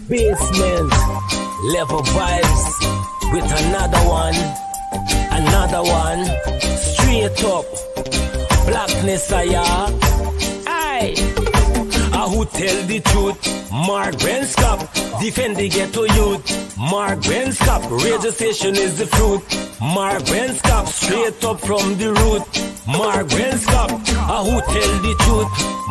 Basement level vibes with another one, straight up blackness. Aye. Who tell the truth? Mark Benskop, defend the ghetto youth. Mark Benskop, radio station is the fruit. Mark Benskop, straight up from the root. Mark Benskop, who tell the truth?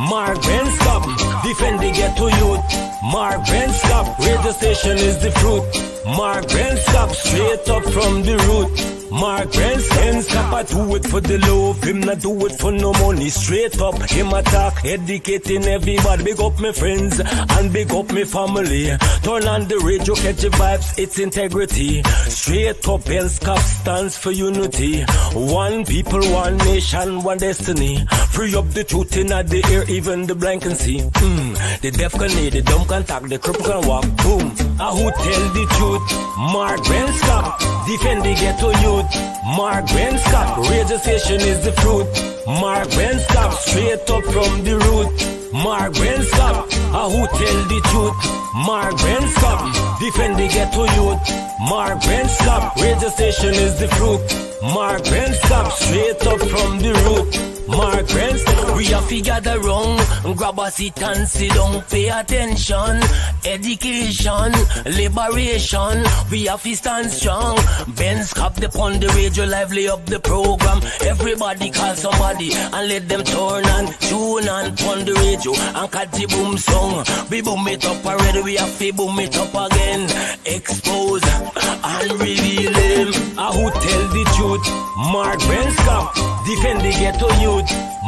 Mark Benskop, defend the ghetto youth. Mark Benskop, radio station is the fruit. Mark Benskop, straight up from the root. Mark Benskop, I do it for the love, him not do it for no money. Straight up, him attack, educating everybody. Big up my friends and big up my family. Turn on the radio, catch the vibes, it's integrity. Straight up, Benskop stands for unity. One people, one nation, one destiny. Free up the truth in the air, even the blind can see. The deaf can hear, the dumb can talk, the cripple can walk. Boom. Who tell the truth? Mark Benskop, defend the ghetto youth. Mark Benskop, radio station is the fruit. Mark Benskop, straight up from the root. Mark Benskop, who tell the truth? Mark Benskop, defend the ghetto youth. Mark Benskop, radio station is the fruit. Mark Benskop, straight up from the root. Mark Benskop, we have to gather wrong, grab a seat and sit down, pay attention. Education, liberation, we have to stand strong. Benskop upon the radio, lively up the program. Everybody call somebody and let them turn and tune and on the radio and catch the boom song. We boom it up already, we have to boom it up again. Expose and reveal him. Who tell the truth? Mark Benskop, defend the ghetto youth.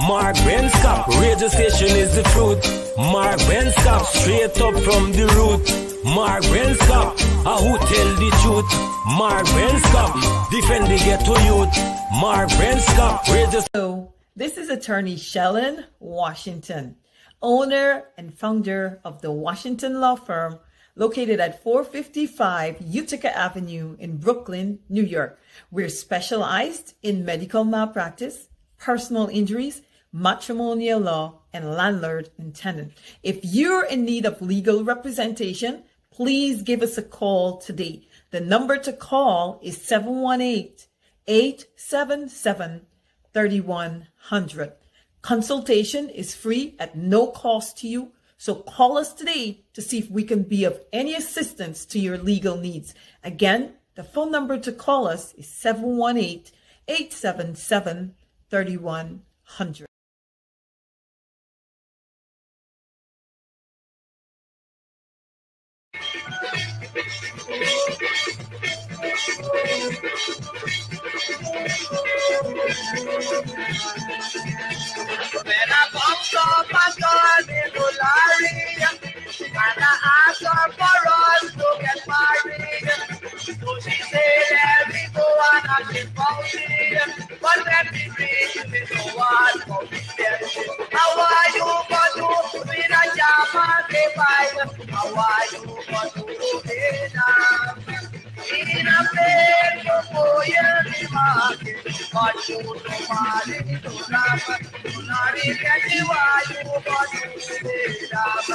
Mark Benskop, radio station is the truth. Mark Benskop, straight up from the root. Mark Benskop, who tell the truth? Mark Benskop, defend the ghetto youth. Mark Benskop, radio. So, this is attorney Sheldon Washington, owner and founder of the Washington Law Firm, located at 455 Utica Avenue in Brooklyn, New York. We're specialized in medical malpractice, personal injuries, matrimonial law, and landlord and tenant. If you're in need of legal representation, please give us a call today. The number to call is 718-877-3100. Consultation is free at no cost to you. So call us today to see if we can be of any assistance to your legal needs. Again, the phone number to call us is 718-877-3100. When I bumped up my gun in Dolari, and I asked her for us to get married. So she said, let me go and I should bounce it. But let me read me so what for me there. How are you going to with a jam and the fight? How are you going to do it now? In a bed for you, market, but you don't want it to laugh. You not get the why you got to say, you not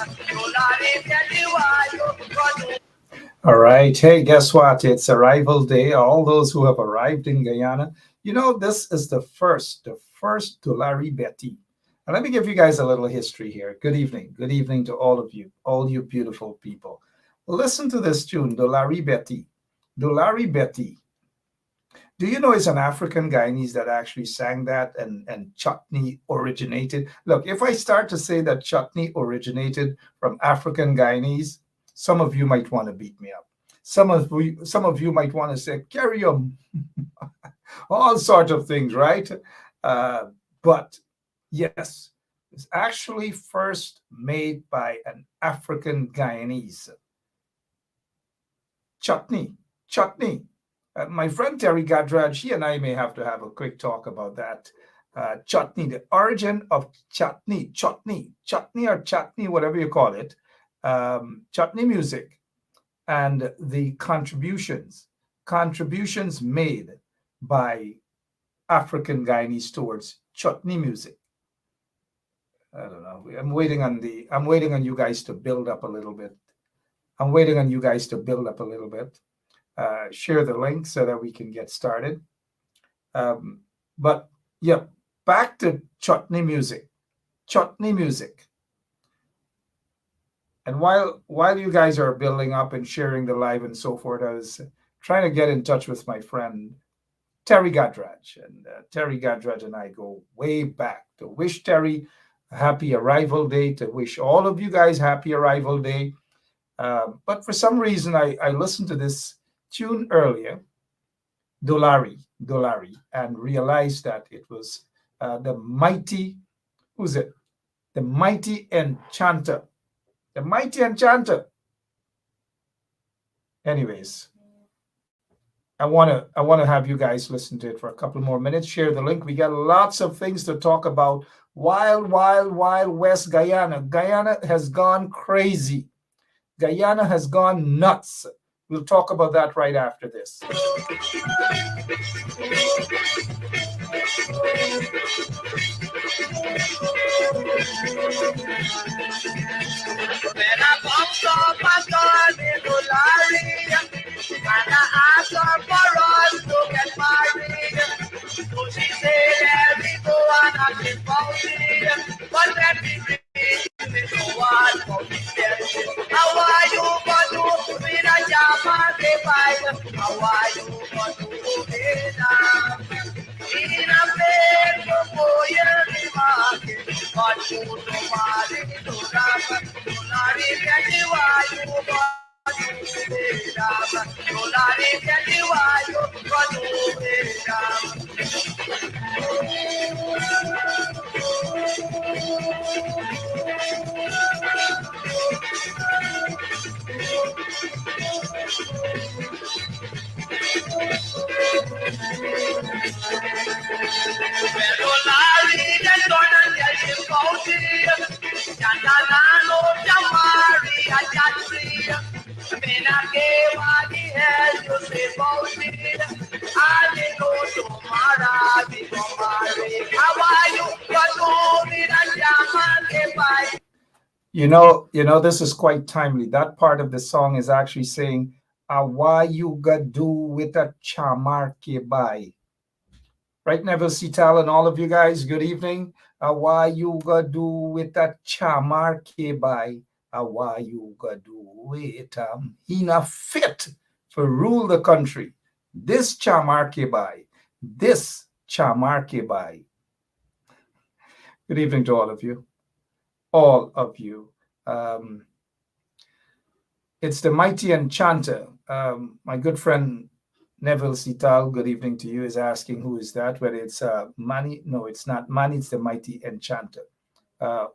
get the why you got to. All right. Hey, guess what? It's Arrival Day. All those who have arrived in Guyana, you know, this is the first Dolari Betty. And let me give you guys a little history here. Good evening. Good evening to all of you, all you beautiful people. Listen to this tune, Dolari Betty. Dolari Betty. Do you know it's an African Guyanese that actually sang that and chutney originated? Look, if I start to say that chutney originated from African Guyanese, some of you might want to beat me up. Some of you might want to say, carry on. All sorts of things, right? But yes, it's actually first made by an African Guyanese. Chutney. My friend Terry Gadrad, she and I may have to have a quick talk about that. Chutney, the origin of chutney or chutney, whatever you call it, chutney music, and the contributions made by African Guyanese towards chutney music. I don't know. I'm waiting on you guys to build up a little bit. I'm waiting on you guys to build up a little bit. Share the link so that we can get started. But yeah, back to chutney music. Chutney music. And while you guys are building up and sharing the live and so forth, I was trying to get in touch with my friend Terry Gadraj. And Terry Gadraj and I go way back to wish Terry a happy arrival day, to wish all of you guys happy arrival day. But for some reason, I listened to this tune earlier, Dolari, and realized that it was the mighty, who's it? The Mighty Enchanter. The Mighty Enchanter. Anyways, I wanna have you guys listen to it for a couple more minutes. Share the link. We got lots of things to talk about. Wild West Guyana. Guyana has gone crazy. Guyana has gone nuts. We'll talk about that right after this. When I bumped up my gun in Dolari, and I asked her for us to get married. So she said, let me go and I can bounce it. But let me read me so what for me. How are you going to be the job and the fight? How are you going to be the in a bed for your market? But you don't want it to rap. You not even you are you but you be rap. You not even you are you but you be rap. Pero la vida es dona de alguien pausi, ya no llamari a yatri, pena que va di hell you say pausi, I know tomorrow be tomorrow. How are you? But me that yaman by. You know, this is quite timely. That part of the song is actually saying, "Awa you ga do with a chamar ke bai." Right, Neville Sital and all of you guys, good evening. Awa you ga do with a chamar ke bai. Awa you ga do with hina fit for rule the country. This chamar ke bai. This chamar ke bai. Good evening to all of you. All of you. It's the Mighty Enchanter. My good friend Neville Sital, good evening to you, is asking who is that, whether it's Manny. No, it's not Manny, it's the Mighty Enchanter.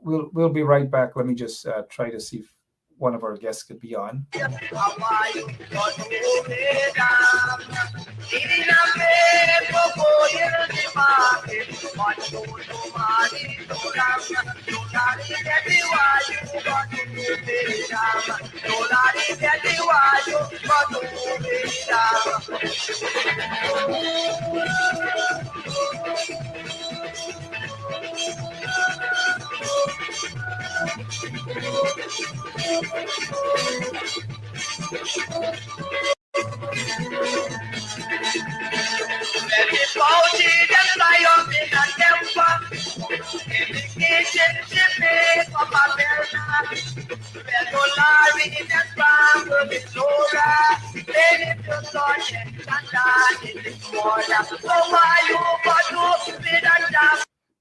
We'll be right back. Let me just try to see if one of our guests could be on.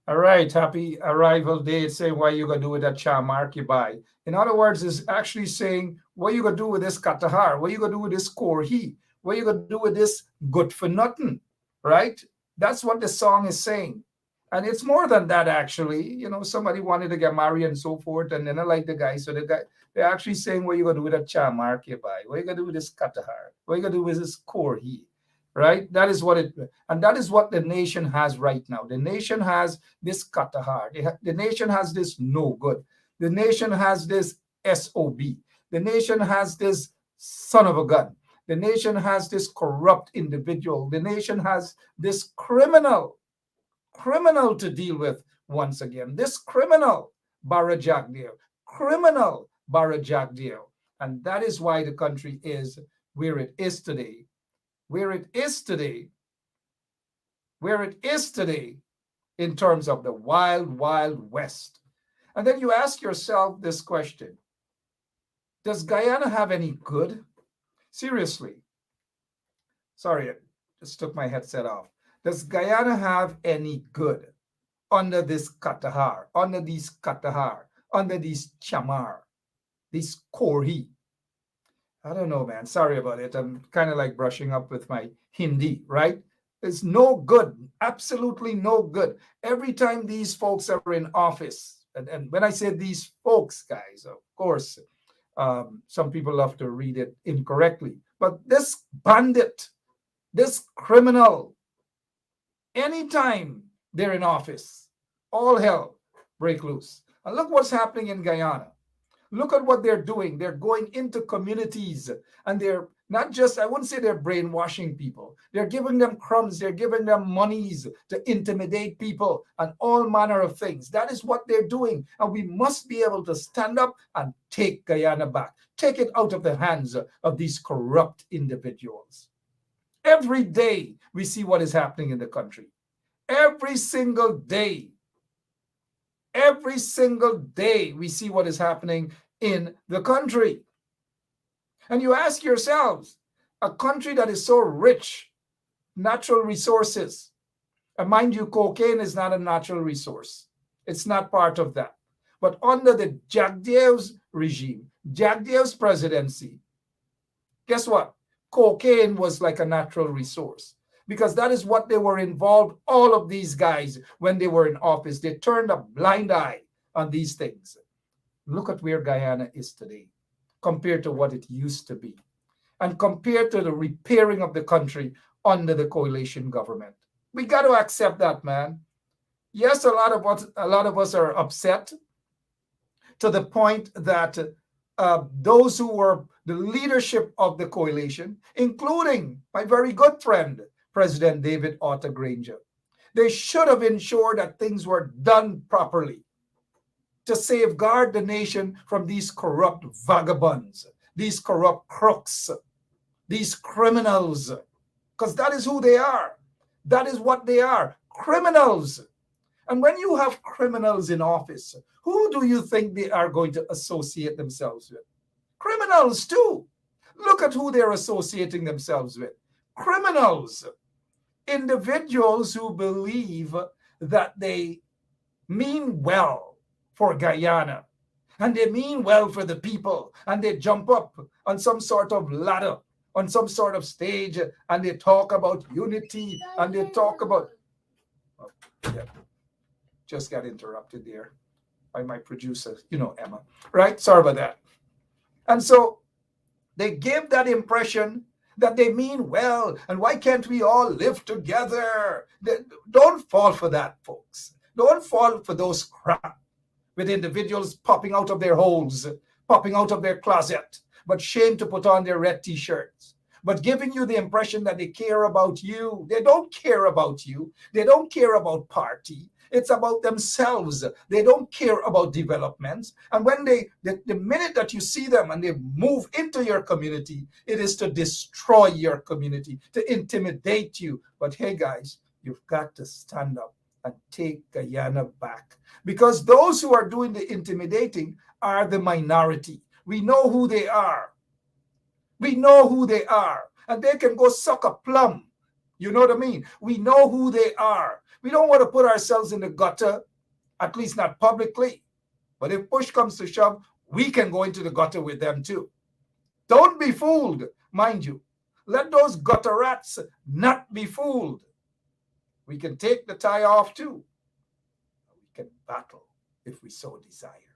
All right, happy arrival day. It's saying what you gonna do with that chamar kibai. In other words, it's actually saying what you gonna do with this katahar, what you gonna do with this korhi, what you gonna do with this good for nothing, right? That's what the song is saying. And it's more than that, actually. You know, somebody wanted to get married and so forth, and then I like the guy. So they're actually saying what you gonna do with that chamar kibai, what you gonna do with this katahar, what you gonna do with this korhi. Right? That is what and that is what the nation has right now. The nation has this katahar. The nation has this no good. The nation has this SOB. The nation has this son of a gun. The nation has this corrupt individual. The nation has this criminal to deal with once again. This criminal, Barajagdir. Criminal, Barajagdir. And that is why the country is where it is today. Where it is today. Where it is today in terms of the wild, wild west. And then you ask yourself this question: does Guyana have any good? Seriously. Sorry, I just took my headset off. Does Guyana have any good under this Katahar, under these Katahar, under these Chamar, these Korhi? I don't know, man. Sorry about it. I'm kind of like brushing up with my Hindi, right? It's no good, absolutely no good. Every time these folks are in office, and when I say these folks, guys, of course, some people love to read it incorrectly, but this bandit, this criminal, anytime they're in office, all hell break loose. And look what's happening in Guyana. Look at what they're doing. They're going into communities and they're not just, I wouldn't say they're brainwashing people. They're giving them crumbs. They're giving them monies to intimidate people and all manner of things. That is what they're doing. And we must be able to stand up and take Guyana back. Take it out of the hands of these corrupt individuals. Every day we see what is happening in the country. Every single day. Every single day we see what is happening in the country. And you ask yourselves, a country that is so rich, natural resources, and mind you, cocaine is not a natural resource. It's not part of that. But under the Jagdev's regime, Jagdev's presidency, guess what? Cocaine was like a natural resource. Because that is what they were involved, all of these guys, when they were in office. They turned a blind eye on these things. Look at where Guyana is today compared to what it used to be and compared to the repairing of the country under the coalition government. We got to accept that, man. Yes, a lot of us are upset to the point that those who were the leadership of the coalition, including my very good friend, President David Otter Granger. They should have ensured that things were done properly to safeguard the nation from these corrupt vagabonds, these corrupt crooks, these criminals, because that is who they are. That is what they are, criminals. And when you have criminals in office, who do you think they are going to associate themselves with? Criminals too. Look at who they're associating themselves with. Criminals. Individuals who believe that they mean well for Guyana and they mean well for the people, and they jump up on some sort of ladder, on some sort of stage, and they talk about unity and they talk about, oh, yeah, just got interrupted there by my producer, Emma, right? Sorry about that. And so they give that impression that they mean well, and why can't we all live together? Don't fall for that, folks. Don't fall for those crap with individuals popping out of their holes, popping out of their closet, but shame to put on their red t-shirts, but giving you the impression that they care about you. They don't care about you. They don't care about party. It's about themselves. They don't care about developments. And when the minute that you see them and they move into your community, it is to destroy your community, to intimidate you. But hey, guys, you've got to stand up and take Guyana back. Because those who are doing the intimidating are the minority. We know who they are. We know who they are. And they can go suck a plum. You know what I mean? We know who they are. We don't want to put ourselves in the gutter, at least not publicly. But if push comes to shove, we can go into the gutter with them too. Don't be fooled, mind you. Let those gutter rats not be fooled. We can take the tie off too. We can battle if we so desire.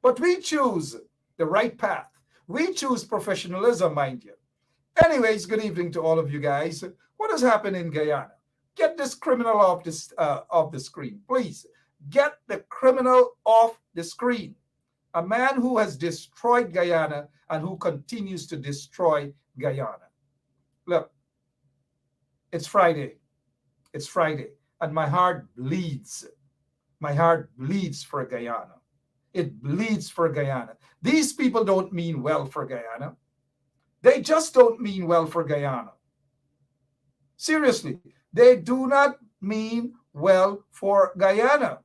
But we choose the right path. We choose professionalism, mind you. Anyways, good evening to all of you guys. What has happened in Guyana? Get this criminal off the screen, please. Get the criminal off the screen. A man who has destroyed Guyana and who continues to destroy Guyana. Look, it's Friday. It's Friday, and my heart bleeds. My heart bleeds for Guyana. It bleeds for Guyana. These people don't mean well for Guyana. They just don't mean well for Guyana. Seriously, they do not mean well for Guyana.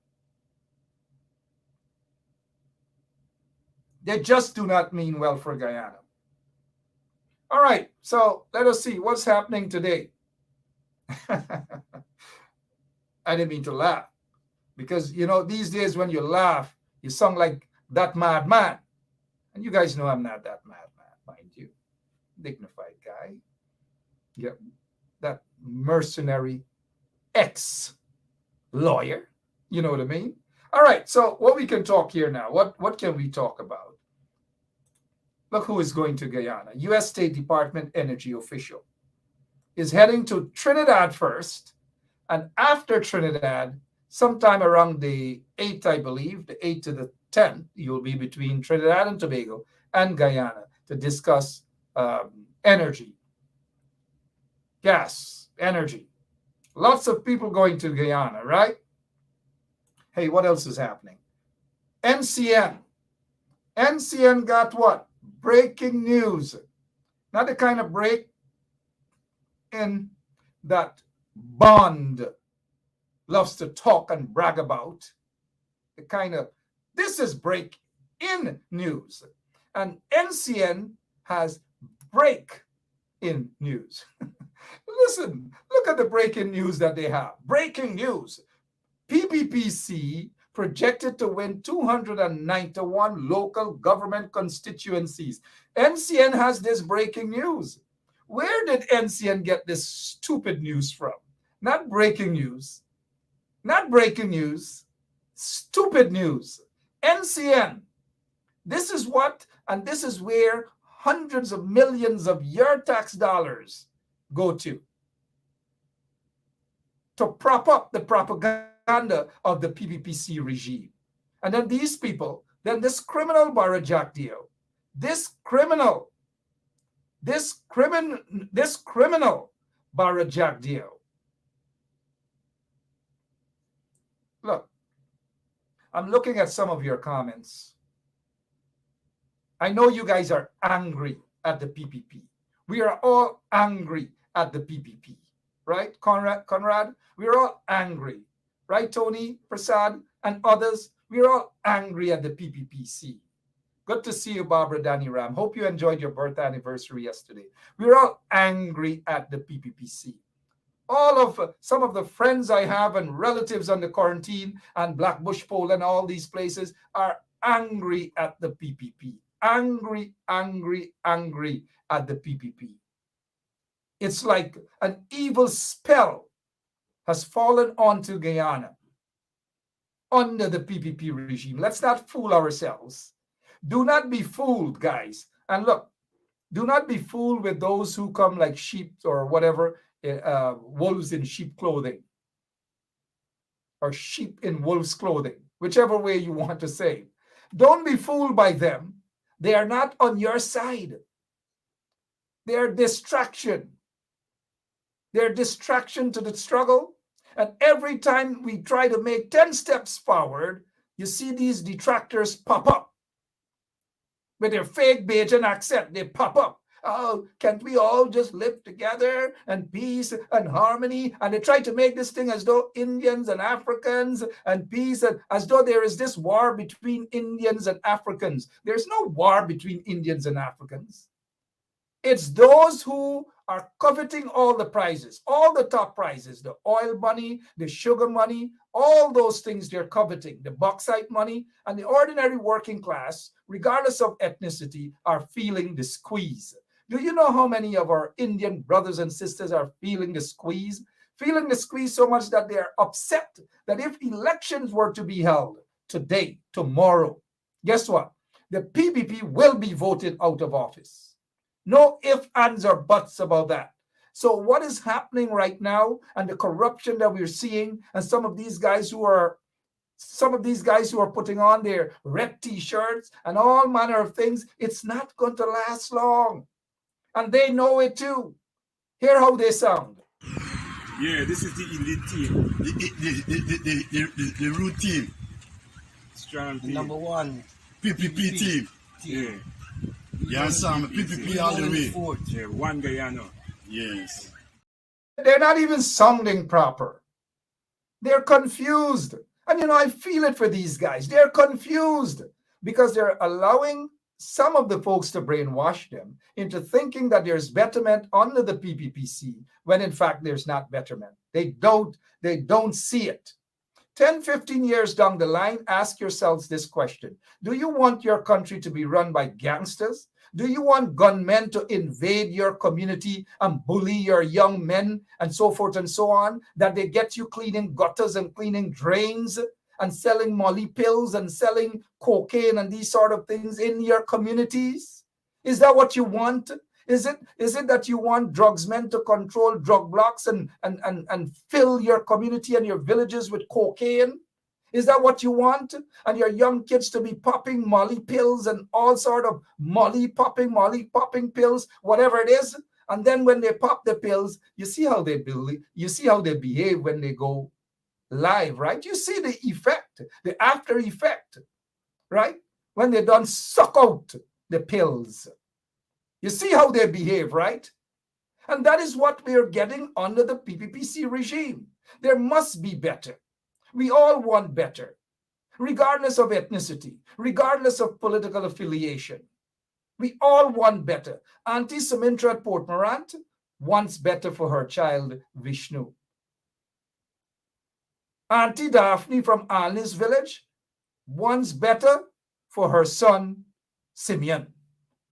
They just do not mean well for Guyana. All right, so let us see what's happening today. I didn't mean to laugh because, you know, these days when you laugh, you sound like that madman. And you guys know I'm not that madman, mind you. Dignified guy. Yep. That mercenary ex-lawyer. You know what I mean? All right, so what we can talk here now, what can we talk about? Look who is going to Guyana. U.S. State Department energy official is heading to Trinidad first, and after Trinidad, sometime around the 8th, I believe, the 8th to the 10th, you'll be between Trinidad and Tobago and Guyana to discuss energy, gas, energy. Lots of people going to Guyana, right? Hey, what else is happening? NCN got what? Breaking news. Not the kind of break in that Bond loves to talk and brag about. The kind of, this is break in news. And NCN has break in news. Listen, look at the breaking news that they have. Breaking news. PPPC projected to win 291 local government constituencies. NCN has this breaking news. Where did NCN get this stupid news from? Not breaking news. Not breaking news. Stupid news. NCN. This is what, and this is where hundreds of millions of your tax dollars go to prop up the propaganda of the PPPC regime. And then these people, then this criminal Barra Jack Dio, this criminal Barra Jack Dio. Look, I'm looking at some of your comments. I know you guys are angry at the PPP. We are all angry at the PPP, right? Conrad, we're all angry, right? Tony, Prasad, and others, we're all angry at the PPPC. Good to see you, Barbara Danny Ram. Hope you enjoyed your birth anniversary yesterday. We're all angry at the PPPC. Some of the friends I have and relatives on the quarantine and Black Bush Pole and all these places are angry at the PPP. Angry at the PPP. It's like an evil spell has fallen onto Guyana under the PPP regime. Let's not fool ourselves. Do not be fooled, guys. And look, do not be fooled with those who come like sheep or whatever, wolves in sheep clothing or sheep in wolves clothing, whichever way you want to say. Don't be fooled by them. They are not on your side. They are distraction. They're distraction to the struggle. And every time we try to make 10 steps forward, you see these detractors pop up. With their fake Bajan accent, they pop up. Oh, can't we all just live together and peace and harmony? And they try to make this thing as though Indians and Africans and peace, and as though there is this war between Indians and Africans. There's no war between Indians and Africans. It's those who are coveting all the prizes, all the top prizes, the oil money, the sugar money, all those things they're coveting, the bauxite money, and the ordinary working class, regardless of ethnicity, are feeling the squeeze. Do you know how many of our Indian brothers and sisters are feeling the squeeze? Feeling the squeeze so much that they are upset that if elections were to be held today, tomorrow, guess what? The PPP will be voted out of office. No ifs, ands, or buts about that. So what is happening right now and the corruption that we're seeing, and some of these guys who are putting on their red t-shirts and all manner of things, it's not going to last long. And they know it too. Hear how they sound. Yeah, this is the elite team, the root team. Strong The team. number one PPP team. Yeah. You understand? PPP all the way. Fourth. Yeah, one Guyana. Yes. They're not even sounding proper. They're confused. And you know, I feel it for these guys. They're confused because they're allowing some of the folks to brainwash them into thinking that there's betterment under the PPPC when in fact there's not betterment. They don't see it. 10, 15 years down the line, ask yourselves this question. Do you want your country to be run by gangsters? Do you want gunmen to invade your community and bully your young men and so forth and so on? That they get you cleaning gutters and cleaning drains and selling molly pills and selling cocaine and these sort of things in your communities? Is that what you want? Is it that you want drugsmen to control drug blocks and fill your community and your villages with cocaine? Is that what you want? And your young kids to be popping molly pills and all sort of molly popping pills, whatever it is. And then when they pop the pills, you see how they behave when they go live, right? You see the effect, the after effect, right? When they don't suck out the pills. You see how they behave, right? And that is what we are getting under the PPPC regime. There must be better. We all want better, regardless of ethnicity, regardless of political affiliation. We all want better. Auntie Sumintra at Port Morant wants better for her child, Vishnu. Auntie Daphne from Alnis village wants better for her son, Simeon.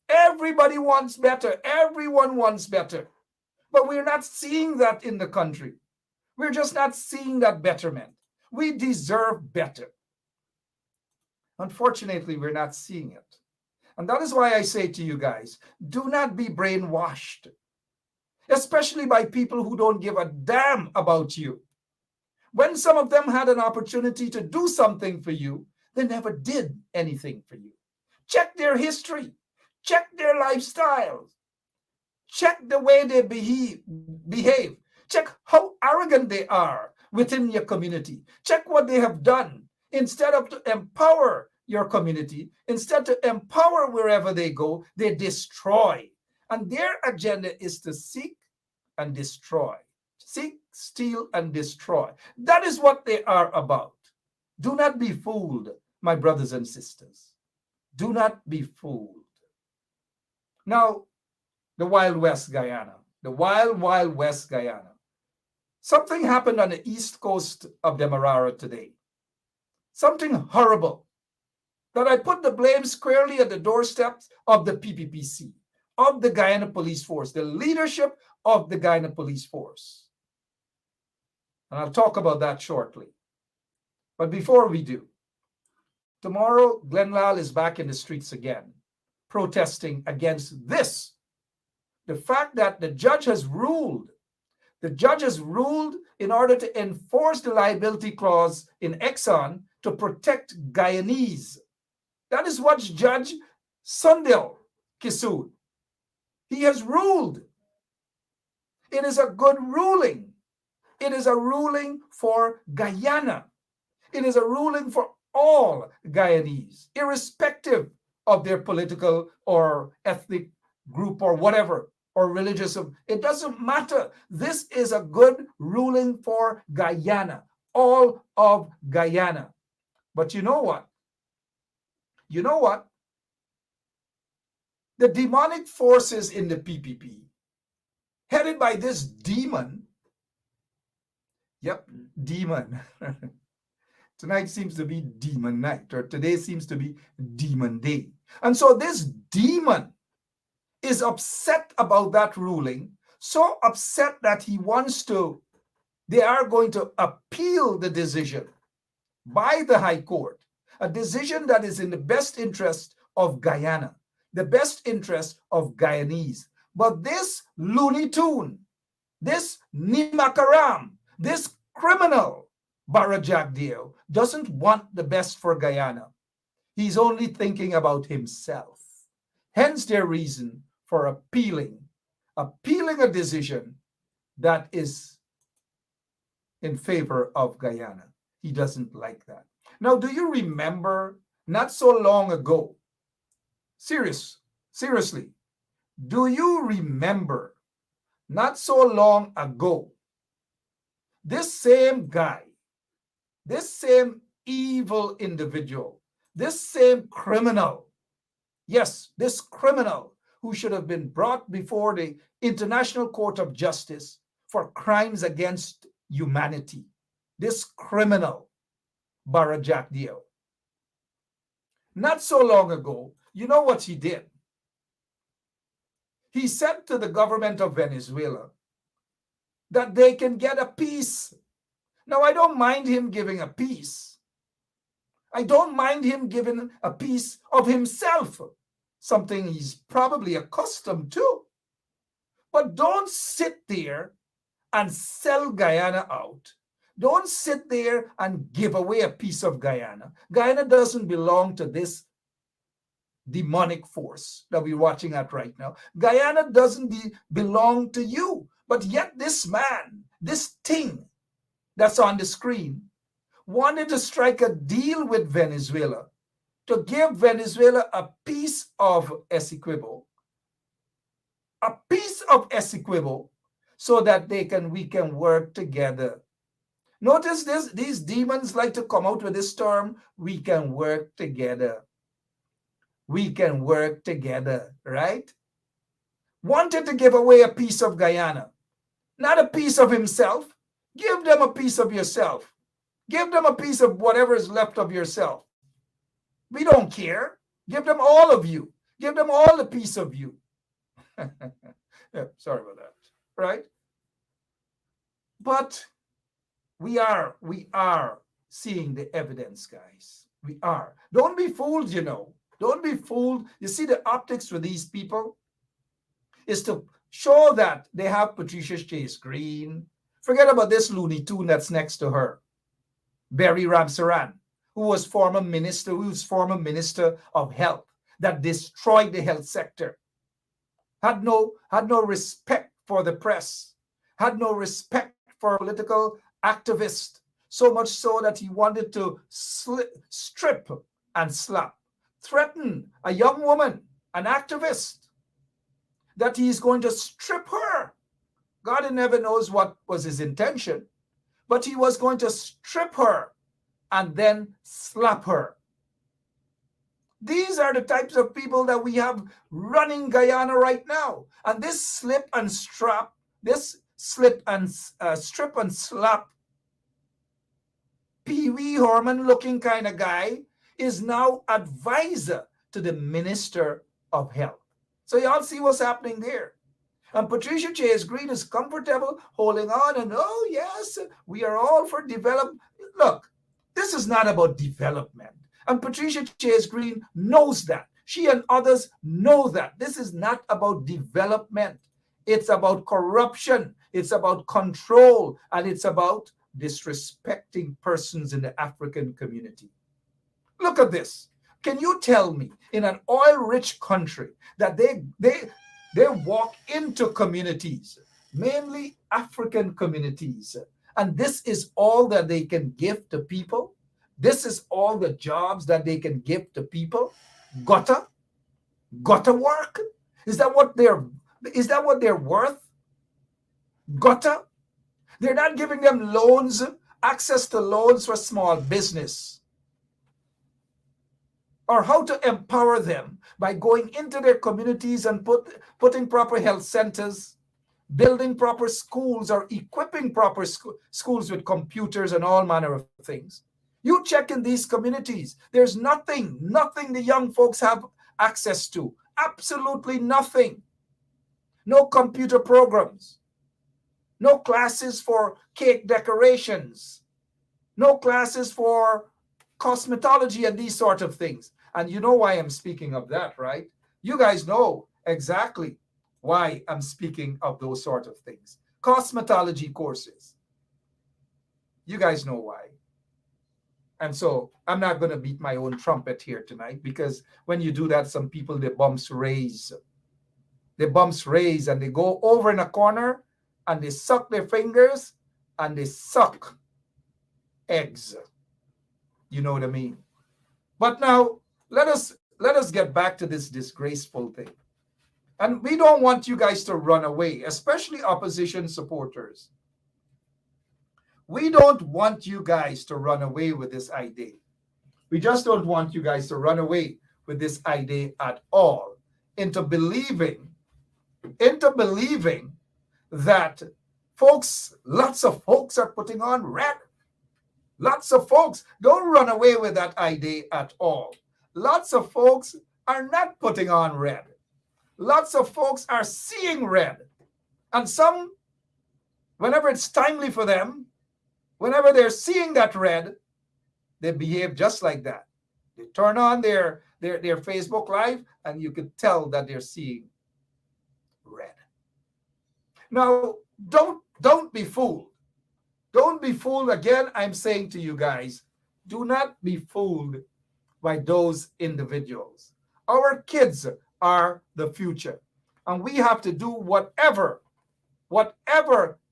Everybody wants better. Everyone wants better. But we're not seeing that in the country. We're just not seeing that betterment. We deserve better. Unfortunately, we're not seeing it. And that is why I say to you guys, do not be brainwashed, especially by people who don't give a damn about you. When some of them had an opportunity to do something for you, they never did anything for you. Check their history. Check their lifestyles. Check the way they behave. Check how arrogant they are within your community. Check what they have done. Instead of to empower your community, instead to empower wherever they go, they destroy. And their agenda is to seek and destroy. Seek, steal, and destroy. That is what they are about. Do not be fooled, my brothers and sisters. Do not be fooled. Now, the Wild West Guyana. The Wild West Guyana. Something happened on the east coast of Demerara today. Something horrible that I put the blame squarely at the doorsteps of the PPPC, of the Guyana Police Force, the leadership of the Guyana Police Force. And I'll talk about that shortly. But before we do, tomorrow Glenn Lal is back in the streets again, protesting against this. The fact that the judge has ruled in order to enforce the liability clause in Exxon to protect Guyanese. That is what Judge Sundil Kisud. He has ruled. It is a good ruling. It is a ruling for Guyana. It is a ruling for all Guyanese, irrespective of their political or ethnic group or whatever, or religious. It doesn't matter. This is a good ruling for Guyana, all of Guyana. But you know what? You know what? The demonic forces in the PPP, headed by this demon, demon. Tonight seems to be demon night, or today seems to be demon day. And so this demon is upset about that ruling, so upset that they are going to appeal the decision by the High Court, a decision that is in the best interest of Guyana, the best interest of Guyanese. But this Looney Tune, this Nimakaram, this criminal, Barajak Dio, doesn't want the best for Guyana. He's only thinking about himself. Hence their reason for appealing a decision that is in favor of Guyana. He doesn't like that. Now, do you remember not so long ago? Seriously, do you remember not so long ago, this same guy, this same evil individual, this same criminal, yes, this criminal who should have been brought before the International Court of Justice for crimes against humanity, this criminal, Barajak Dio. Not so long ago, you know what he did? He said to the government of Venezuela that they can get a peace. Now, I don't mind him giving a peace. I don't mind him giving a piece of himself, something he's probably accustomed to. But don't sit there and sell Guyana out. Don't sit there and give away a piece of Guyana. Guyana doesn't belong to this demonic force that we're watching at right now. Guyana doesn't belong to you. But yet this man, this thing that's on the screen, wanted to strike a deal with Venezuela to give Venezuela a piece of Essequibo, so that we can work together. Notice this, these demons like to come out with this term, we can work together. We can work together, right? Wanted to give away a piece of Guyana, not a piece of himself. Give them a piece of yourself. Give them a piece of whatever is left of yourself. We don't care. Give them all of you. Give them all the piece of you. Yeah, sorry about that, right? But we are seeing the evidence, guys. We are. Don't be fooled, you know. Don't be fooled. You see, the optics for these people is to show that they have Patricia Chase Green. Forget about this Looney Tune that's next to her, Barry Ramsaran, who was former minister of health, that destroyed the health sector, had no respect for the press, had no respect for political activists, so much so that he wanted to strip and slap, threaten a young woman, an activist, that he's going to strip her. God never knows what was his intention, but he was going to strip her and then slap her. These are the types of people that we have running Guyana right now. And this slip and strip and slap, Pee Wee Herman looking kind of guy is now advisor to the Minister of Health. So y'all see what's happening there. And Patricia Chase Green is comfortable holding on and, oh, yes, we are all for development. Look, this is not about development. And Patricia Chase Green knows that. She and others know that. This is not about development. It's about corruption. It's about control. And it's about disrespecting persons in the African community. Look at this. Can you tell me, in an oil-rich country, that they walk into communities, mainly African communities, and this is all that they can give to people? This is all the jobs that they can give to people? Gutter work? Is that what they're worth? Gutter? They're not giving them loans, access to loans for small business, or how to empower them by going into their communities and putting proper health centers, building proper schools, or equipping proper schools with computers and all manner of things. You check in these communities, there's nothing the young folks have access to. Absolutely nothing. No computer programs. No classes for cake decorations. No classes for cosmetology and these sort of things. And you know why I'm speaking of that, right? You guys know exactly why I'm speaking of those sort of things. Cosmetology courses. You guys know why. And so I'm not going to beat my own trumpet here tonight, because when you do that, some people, their bumps raise. Their bumps raise and they go over in a corner and they suck their fingers and they suck eggs. You know what I mean? But now let us get back to this disgraceful thing. And we don't want you guys to run away, especially opposition supporters. We don't want you guys to run away with this idea. We just don't want you guys to run away with this idea at all into believing that folks, lots of folks are putting on red. Lots of folks don't run away with that idea at all. Lots of folks are not putting on red. Lots of folks are seeing red. And some, whenever it's timely for them, whenever they're seeing that red, they behave just like that. They turn on their Facebook Live and you could tell that they're seeing red. Now, don't be fooled. Don't be fooled. Again, I'm saying to you guys, do not be fooled by those individuals. Our kids are the future. And we have to do whatever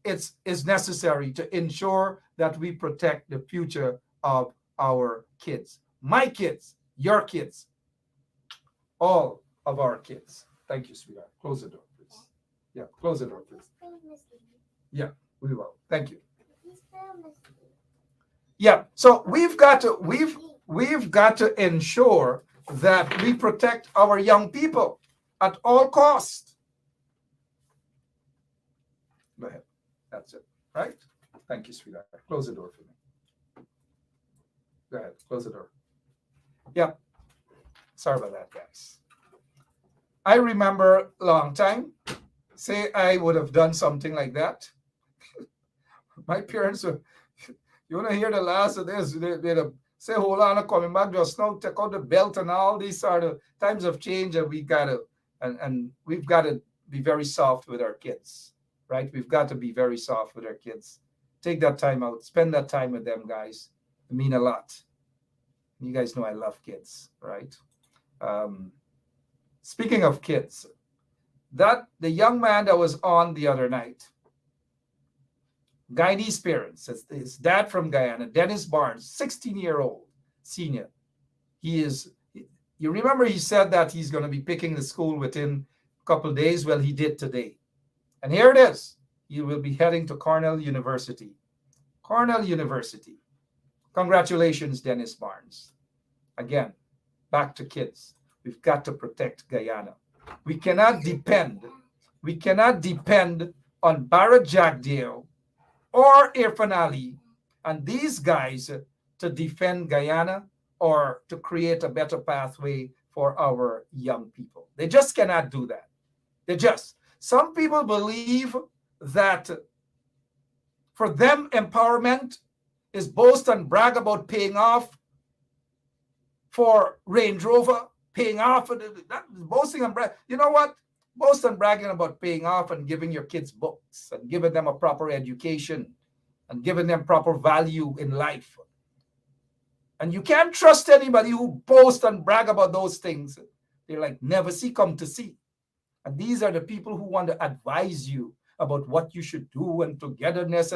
is necessary to ensure that we protect the future of our kids. My kids, your kids, all of our kids. Thank you, sweetheart. Close the door, please. Yeah, close the door, please. Yeah, we will. Thank you. Yeah, so we've got to ensure that we protect our young people at all costs. Go ahead. That's it, right? Thank you, sweetheart. Close the door for me. Go ahead, close the door. Yeah, sorry about that, guys. I remember a long time, say I would have done something like that. My parents would, you want to hear the last of this, they'd say, hold on, I'm coming back just now, take out the belt and all these are the times of change, and we've got to be very soft with our kids, right? We've got to be very soft with our kids. Take that time out, spend that time with them, guys. It mean a lot. You guys know I love kids, right? Speaking of kids, the young man that was on the other night, Guyanese parents, his dad from Guyana, Dennis Barnes, 16-year-old senior. You remember he said that he's going to be picking the school within a couple of days. Well, he did today. And here it is. He will be heading to Cornell University. Cornell University. Congratulations, Dennis Barnes. Again, back to kids. We've got to protect Guyana. We cannot depend on Barrett Jagdale or Irfan Ali and these guys to defend Guyana or to create a better pathway for our young people. They just cannot do that. Some people believe that for them, empowerment is boast and brag about paying off for Range Rover, paying off for that boasting and brag. You know what? Boast and bragging about paying off and giving your kids books and giving them a proper education and giving them proper value in life. And you can't trust anybody who boast and brag about those things. They're like, never see, come to see. And these are the people who want to advise you about what you should do and togetherness.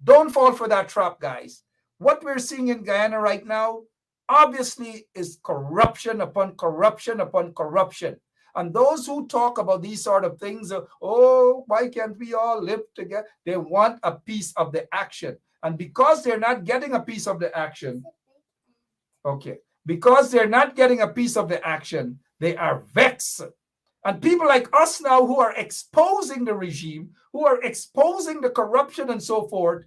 Don't fall for that trap, guys. What we're seeing in Guyana right now, obviously, is corruption upon corruption upon corruption. And those who talk about these sort of things, why can't we all live together? They want a piece of the action. And because they're not getting a piece of the action, because they're not getting a piece of the action, they are vexed. And people like us now who are exposing the regime, who are exposing the corruption and so forth,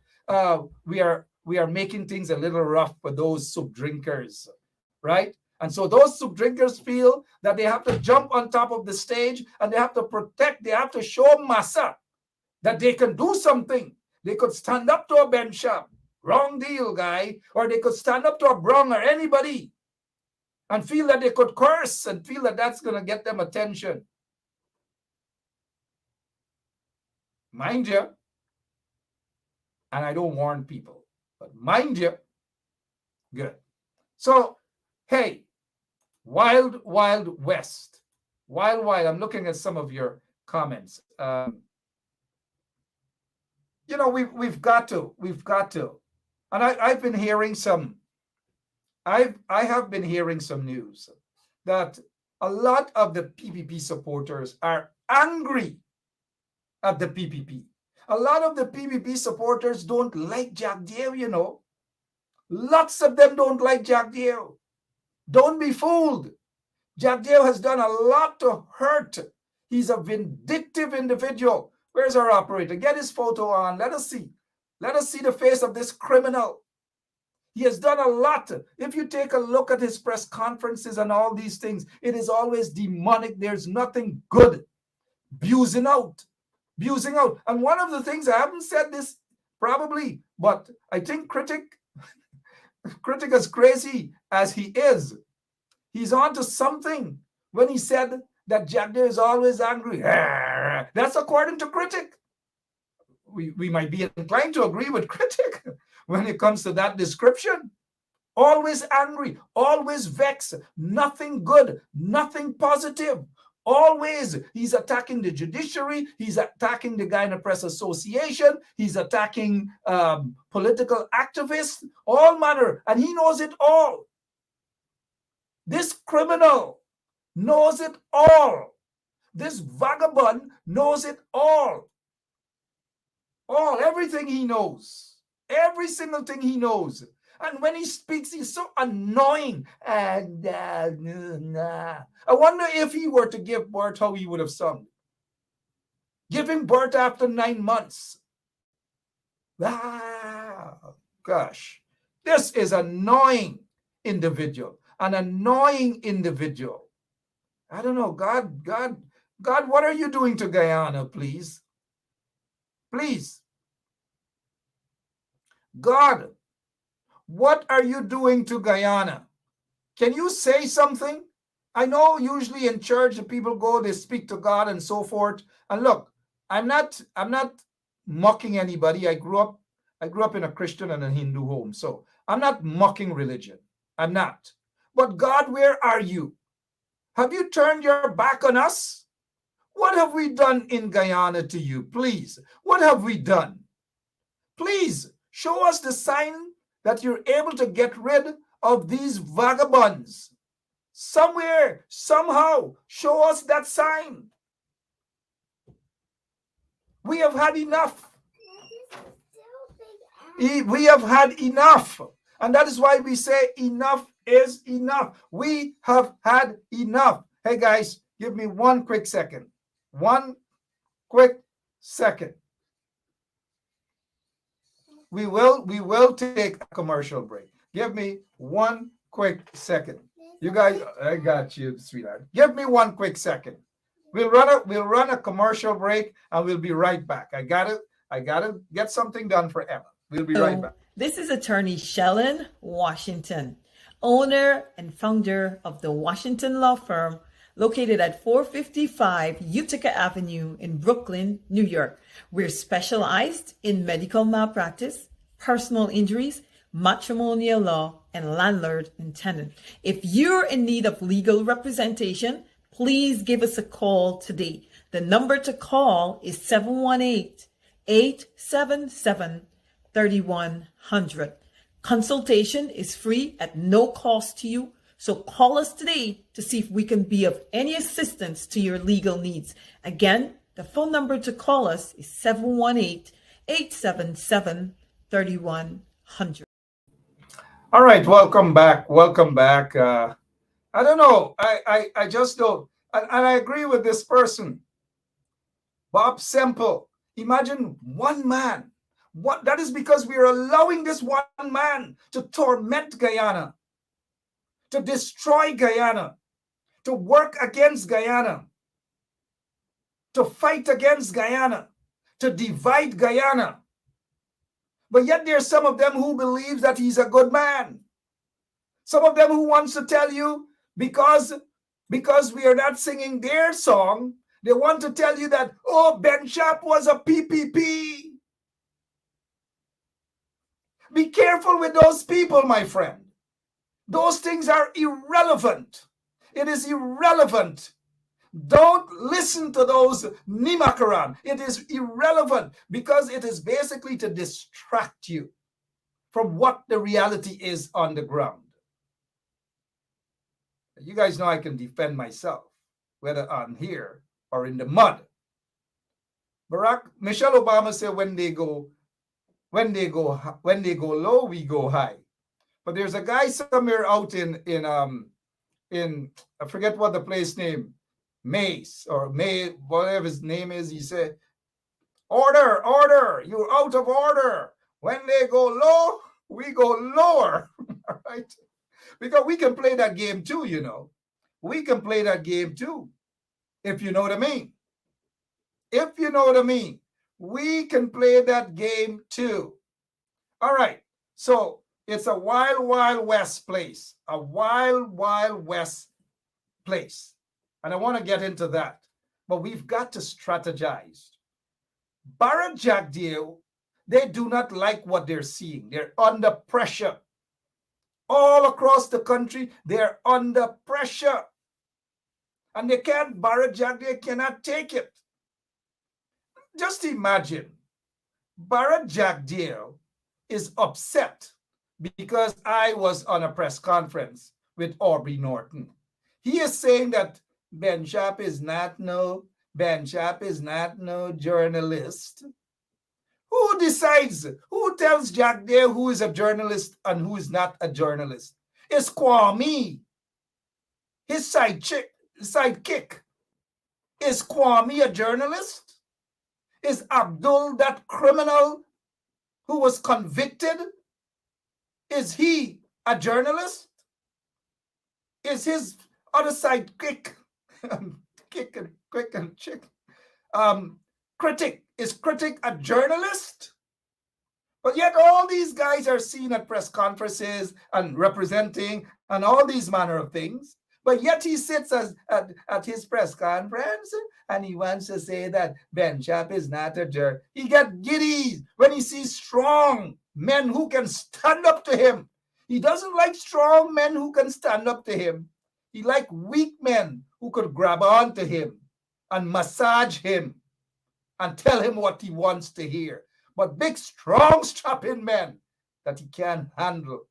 we are making things a little rough for those soup drinkers, right? And so those soup drinkers feel that they have to jump on top of the stage and they have to protect, they have to show massa that they can do something. They could stand up to a bench shop, wrong deal, guy, or they could stand up to a brung or anybody and feel that they could curse and feel that that's going to get them attention. Mind you, and I don't warn people, but mind you, good. So, hey, Wild West. Wild, I'm looking at some of your comments. We've got to. And I've been hearing some I have been hearing some news that a lot of the PPP supporters are angry at the PPP. A lot of the PPP supporters don't like Jack Dale, you know. Lots of them don't like Jack Dale. Don't be fooled. Jack Dale has done a lot to hurt. He's a vindictive individual. Where's our operator? Get his photo on. Let us see. Let us see the face of this criminal. He has done a lot. If you take a look at his press conferences and all these things, it is always demonic. There's nothing good. Abusing out. And one of the things, I haven't said this probably, but I think Critic, as crazy as he is, he's on to something when he said that Jack Dale is always angry. That's according to Critic. We might be inclined to agree with Critic when it comes to that description. Always angry, always vexed, nothing good, nothing positive. Always, he's attacking the judiciary, he's attacking the Guyana Press Association, he's attacking political activists, all manner, and he knows it all. This criminal knows it all. This vagabond knows it all. Everything he knows. Every single thing he knows. And when he speaks, he's so annoying. I wonder if he were to give birth, how he would have sung. Giving birth after 9 months. Gosh. This is an annoying individual. An annoying individual. I don't know. God, what are you doing to Guyana, please? Please. God, what are you doing to Guyana? Can you say something? I know usually in church, the people go, they speak to God and so forth. And look, I'm not mocking anybody. I grew up in a Christian and a Hindu home. So I'm not mocking religion. I'm not. But God, where are you? Have you turned your back on us? What have we done in Guyana to you? Please, what have we done? Please show us the sign that you're able to get rid of these vagabonds. Somewhere, somehow, show us that sign. We have had enough. We have had enough. And that is why we say enough is enough. We have had enough. Hey guys, give me 1 quick second. 1 quick second. We will take a commercial break. Give me 1 quick second. You guys, I got you, sweetheart. Give me 1 quick second. We'll run a commercial break and we'll be right back. I gotta get something done for Emma. We'll be right back. This is attorney Sheldon Washington, owner and founder of the Washington Law Firm, located at 455 Utica Avenue in Brooklyn, New York. We're specialized in medical malpractice, personal injuries, matrimonial law, and landlord and tenant. If you're in need of legal representation, please give us a call today. The number to call is 718-877-3100. Consultation is free at no cost to you. So call us today to see if we can be of any assistance to your legal needs. Again, the phone number to call us is 718-877-3100. All right, welcome back. I don't know. I just don't. And I agree with this person. Bob Semple. Imagine one man. That is because we are allowing this one man to torment Guyana, to destroy Guyana, to work against Guyana, to fight against Guyana, to divide Guyana. But yet there's some of them who believe that he's a good man. Some of them who wants to tell you because we are not singing their song, they want to tell you that, oh, Ben Sharp was a PPP. Be careful with those people, my friend. Those things are irrelevant. It is irrelevant. Don't listen to those Nimakaran. It is irrelevant because it is basically to distract you from what the reality is on the ground. You guys know I can defend myself, whether on here or in the mud. Michelle Obama said, when they go low, we go high. But there's a guy somewhere out in I forget what the place name, Mace or May, whatever his name is. He said, order, order, you're out of order. When they go low, we go lower. All right? Because we can play that game too, you know. We can play that game too, if you know what I mean. If you know what I mean. We can play that game too. All right. So it's a wild, wild west place. A wild, wild west place. And I want to get into that. But we've got to strategize. Barra Jagdeo, they do not like what they're seeing. They're under pressure. All across the country, they're under pressure. And they can't, Barra Jagdeo cannot take it. Just imagine, Barra Jagdeo is upset because I was on a press conference with Aubrey Norton. He is saying that Ben Sharp is not no journalist. Who decides? Who tells Jagdeo who is a journalist and who is not a journalist? It's Kwame, his sidekick. Is Kwame a journalist? Is Abdul that criminal who was convicted? Is he a journalist? Is his other sidekick, critic, is critic a journalist? But yet all these guys are seen at press conferences and representing and all these manner of things. But yet he sits at his press conference and he wants to say that Ben Sharp is not a journalist. He gets giddy when he sees strong men who can stand up to him. He doesn't like strong men who can stand up to him. He likes weak men who could grab onto him and massage him and tell him what he wants to hear. But big, strong, strapping men that he can't handle,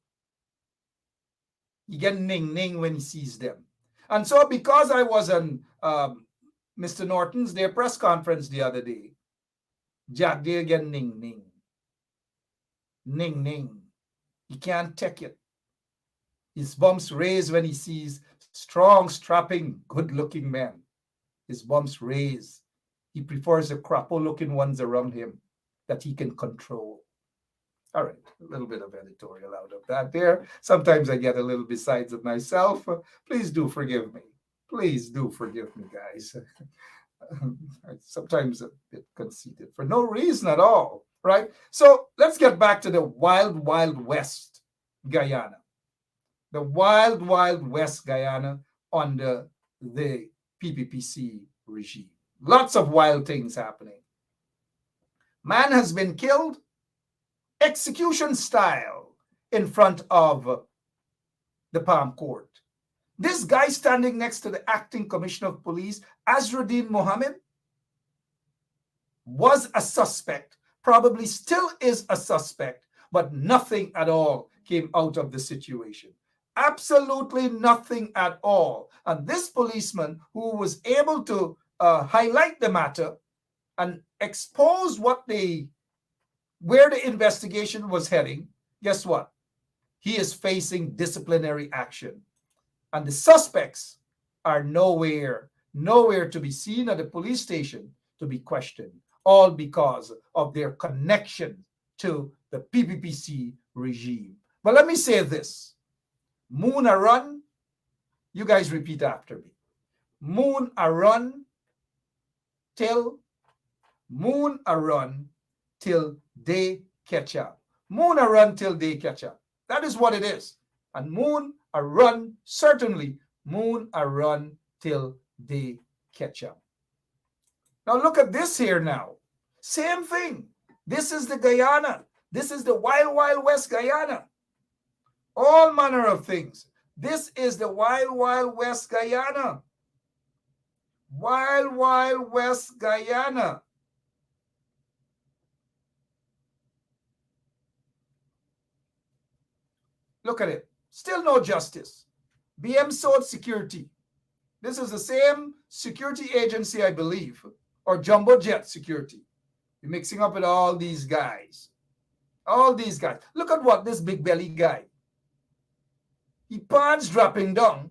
he gets ning-ning when he sees them. And so because I was on Mr. Norton's their press conference the other day, Jagdeo get ning-ning. Ning-ning. He can't take it. His bumps raise when he sees strong, strapping, good-looking men. His bumps raise. He prefers the crapo-looking ones around him that he can control. All right, a little bit of editorial out of that there. Sometimes I get a little besides of myself. Please do forgive me. Please do forgive me, guys. Sometimes a bit conceited for no reason at all, right? So let's get back to the wild, wild west Guyana. The wild, wild west Guyana under the PPPC regime. Lots of wild things happening. Man has been killed, execution style, in front of the Palm Court. This guy standing next to the acting commissioner of police, Azruddin Mohammed, was a suspect, probably still is a suspect, but nothing at all came out of the situation. Absolutely nothing at all. And this policeman who was able to highlight the matter and expose where the investigation was heading, guess what? He is facing disciplinary action. And the suspects are nowhere to be seen at the police station to be questioned, all because of their connection to the PPPC regime. But let me say this. Moon a run, you guys repeat after me. Moon a run till they catch up. Moon a run till they catch up. That is what it is. And moon a run, certainly moon a run till they catch up. Now look at this here now. Same thing. This is the Guyana. This is the wild, wild west Guyana. All manner of things. This is the wild, wild west Guyana. Wild, wild west Guyana. Look at it. Still no justice. BM Sword Security. This is the same security agency, I believe, or Jumbo Jet Security. You're mixing up with all these guys. All these guys. Look at what this big belly guy. He pants dropping down,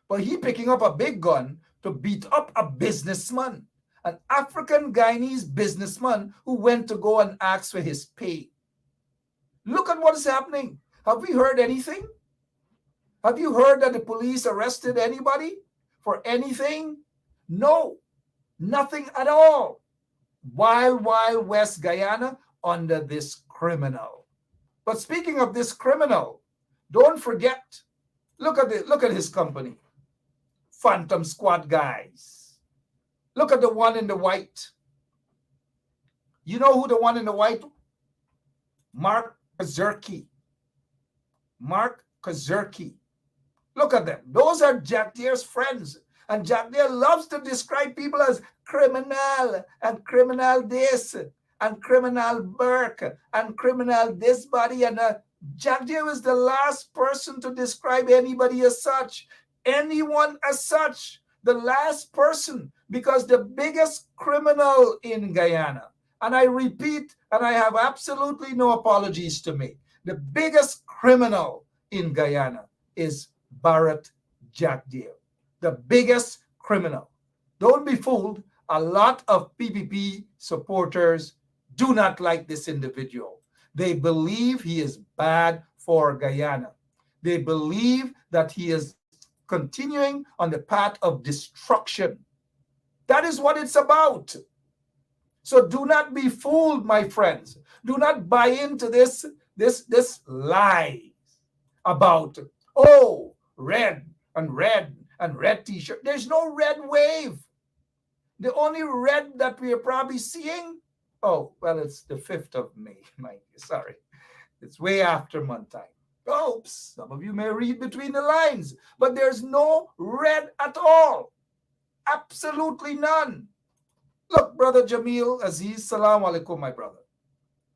but he picking up a big gun to beat up a businessman, an African Guyanese businessman who went to go and ask for his pay. Look at what is happening. Have we heard anything? Have you heard that the police arrested anybody for anything? No, nothing at all. Wild West Guyana under this criminal. But speaking of this criminal, don't forget, look at his company. Phantom Squad guys. Look at the one in the white. You know who the one in the white? Mark Kazerki. Mark Kazerki. Look at them. Those are Jack Deere's friends. And Jack Deere loves to describe people as criminal and criminal this and criminal Burke and criminal this body. And Jack Deere is the last person to describe anybody as such. Anyone as such. The last person. Because the biggest criminal in Guyana, and I repeat, and I have absolutely no apologies to make, the biggest criminal in Guyana is Barrett Jack Deere, the biggest criminal. Don't be fooled. A lot of PPP supporters do not like this individual. They believe he is bad for Guyana. They believe that he is continuing on the path of destruction. That is what it's about. So do not be fooled, my friends. Do not buy into this lie about, oh, red and red and red t-shirt. There's no red wave. The only red that we are probably seeing, oh, well, it's the 5th of May. Sorry. It's way after month time. Oops, some of you may read between the lines, but there's no red at all. Absolutely none. Look, Brother Jamil Aziz, salam alaikum, my brother.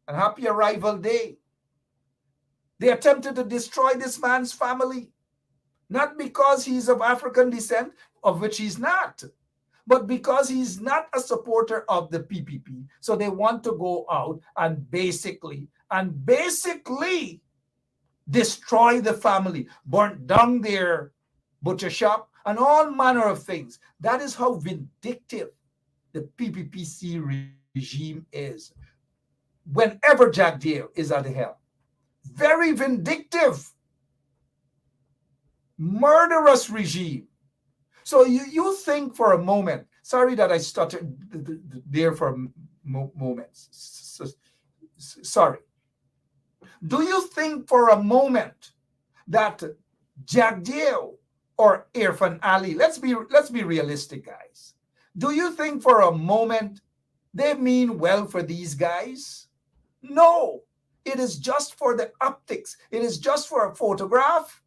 And happy arrival day. They attempted to destroy this man's family. Not because he's of African descent, of which he's not, but because he's not a supporter of the PPP. So they want to go out and basically destroy the family, burn down their butcher shop, and all manner of things. That is how vindictive the PPPC regime is. Whenever Jack Deere is at the helm, very vindictive, murderous regime. So you think for a moment, sorry that I stuttered there for moments. Sorry. Do you think for a moment that Jack Deere or Irfan Ali, let's be realistic, guys. Do you think for a moment they mean well for these guys? No. It is just for the optics. It is just for a photograph.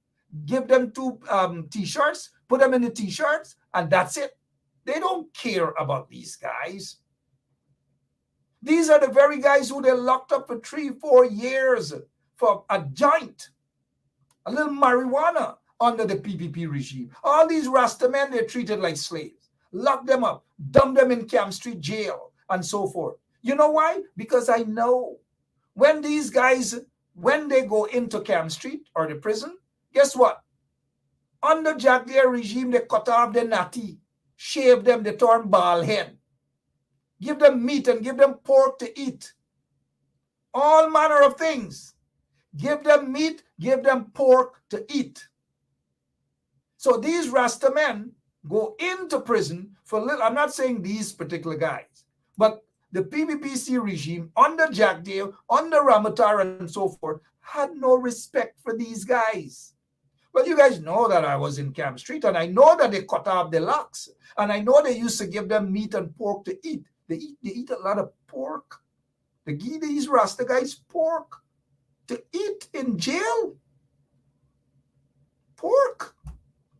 Give them 2 t-shirts, put them in the t-shirts, and that's it. They don't care about these guys. These are the very guys who they locked up for 3-4 years for a joint, a little marijuana under the PPP regime. All these Rasta men, they're treated like slaves. Lock them up, dump them in Camp Street jail, and so forth. You know why? Because I know when these guys, when they go into Camp Street or the prison, guess what? Under Jack Deere regime, they cut off their natty, shave them, they turn bald head. Give them meat and give them pork to eat. All manner of things. Give them meat, give them pork to eat. So these Rasta men go into prison for little. I'm not saying these particular guys, but the PPPC regime under Jack Deere, under Ramatar and so forth, had no respect for these guys. Well, you guys know that I was in Camp Street, and I know that they cut off the locks, and I know they used to give them meat and pork to eat. They eat a lot of pork. They give these Rasta guys pork to eat in jail. Pork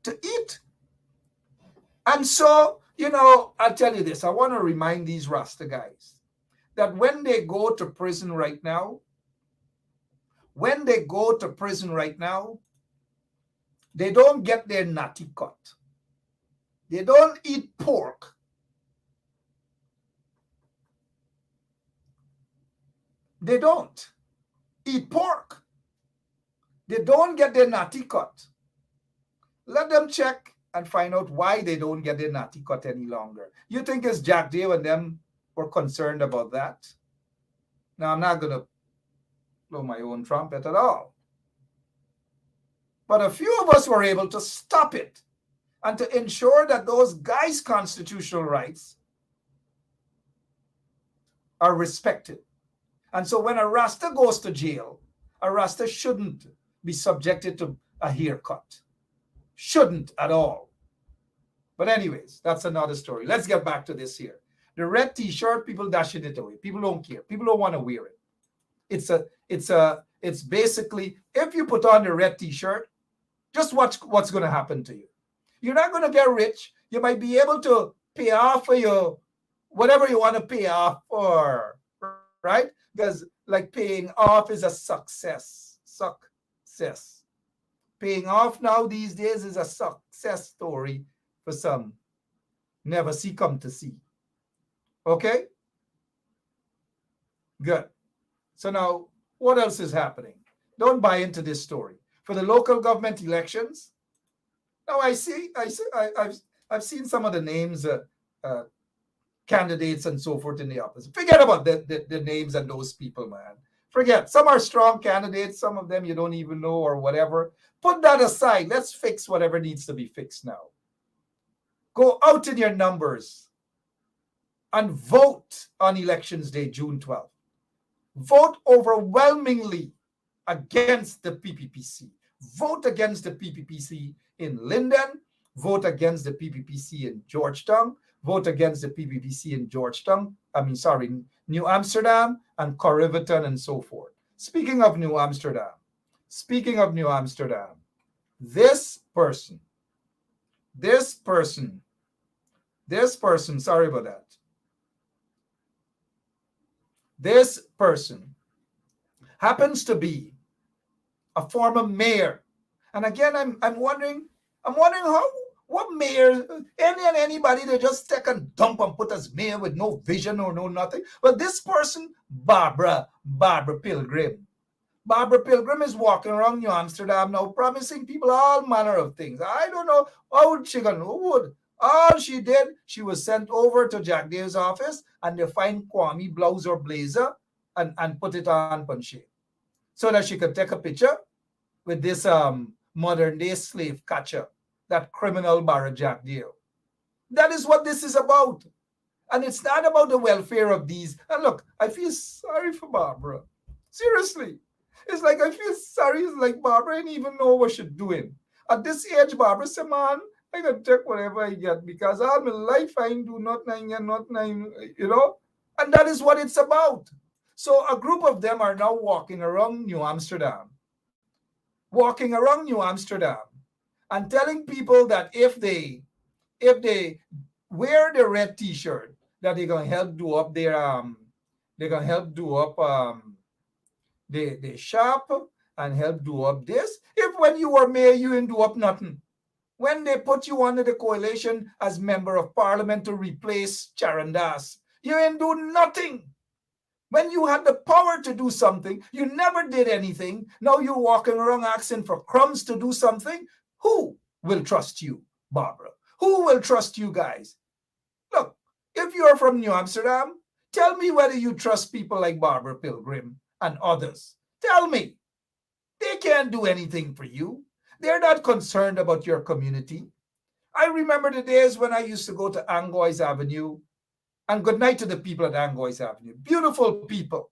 to eat. And so, you know, I'll tell you this. I want to remind these Rasta guys that when they go to prison right now, They don't get their natty cut. They don't eat pork. They don't eat pork. They don't get their natty cut. Let them check and find out why they don't get their natty cut any longer. You think it's Jack Dave and them were concerned about that? Now, I'm not going to blow my own trumpet at all. But a few of us were able to stop it and to ensure that those guys' constitutional rights are respected. And so when a Rasta goes to jail, a Rasta shouldn't be subjected to a haircut. Shouldn't at all. But anyways, that's another story. Let's get back to this here. The red t-shirt, people dashing it away. People don't care. People don't want to wear it. It's basically, if you put on the red t-shirt, just watch what's going to happen to you. You're not going to get rich. You might be able to pay off for your whatever you want to pay off for, right? Because like paying off is a success. Success. Paying off now these days is a success story for some. Never see come to see. Okay? Good. So now, what else is happening? Don't buy into this story. For the local government elections, now I've seen some of the names, candidates and so forth in the opposition. Forget about the names and those people, man. Forget. Some are strong candidates. Some of them you don't even know or whatever. Put that aside. Let's fix whatever needs to be fixed now. Go out in your numbers and vote on Elections Day, June 12th. Vote overwhelmingly against the PPPC. Vote against the PPPC in Linden. Vote against the PPPC in Georgetown. Vote against the PPPC in New Amsterdam and Corriverton and so forth. Speaking of New Amsterdam, this person, sorry about that. This person happens to be a former mayor. And again, I'm wondering what mayor, anybody that just take a dump and put as mayor with no vision or no nothing. But this person, Barbara Pilgrim. Barbara Pilgrim is walking around New Amsterdam now promising people all manner of things. I don't know how she gonna would. All she did, she was sent over to Jack Dave's office and they find Kwame blouse or blazer and put it on Punche so that she could take a picture with this modern day slave catcher, that criminal Barra Jack Dave. That is what this is about. And it's not about the welfare of these. And look, I feel sorry for Barbara. Seriously. It's like I feel sorry. It's like Barbara didn't even know what she's doing. At this age, Barbara said, man, I can take whatever I get because all my life I ain't do nothing, you know? And that is what it's about. So a group of them are now walking around New Amsterdam and telling people that if they wear the red t-shirt, that they're gonna help do up their the shop and help do up this. If when you were mayor you didn't do up nothing. When they put you under the coalition as member of parliament to replace Charandas, you didn't do nothing. When you had the power to do something, you never did anything. Now you're walking around asking for crumbs to do something. Who will trust you, Barbara? Who will trust you guys? Look, if you're from New Amsterdam, tell me whether you trust people like Barbara Pilgrim and others. Tell me. They can't do anything for you. They're not concerned about your community. I remember the days when I used to go to Angois Avenue, and good night to the people at Angois Avenue. Beautiful people.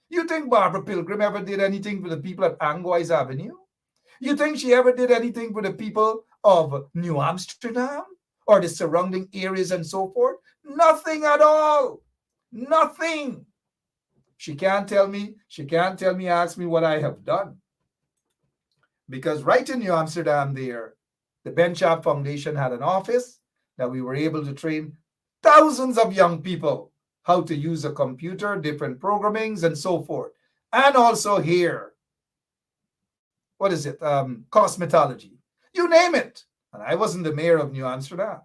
You think Barbara Pilgrim ever did anything for the people at Angois Avenue? You think she ever did anything for the people of New Amsterdam or the surrounding areas and so forth? Nothing at all. Nothing. She can't tell me, ask me what I have done. Because right in New Amsterdam there, the Ben Sharp Foundation had an office that we were able to train thousands of young people how to use a computer, different programmings, and so forth. And also here, what is it? Cosmetology. You name it. And I wasn't the mayor of New Amsterdam.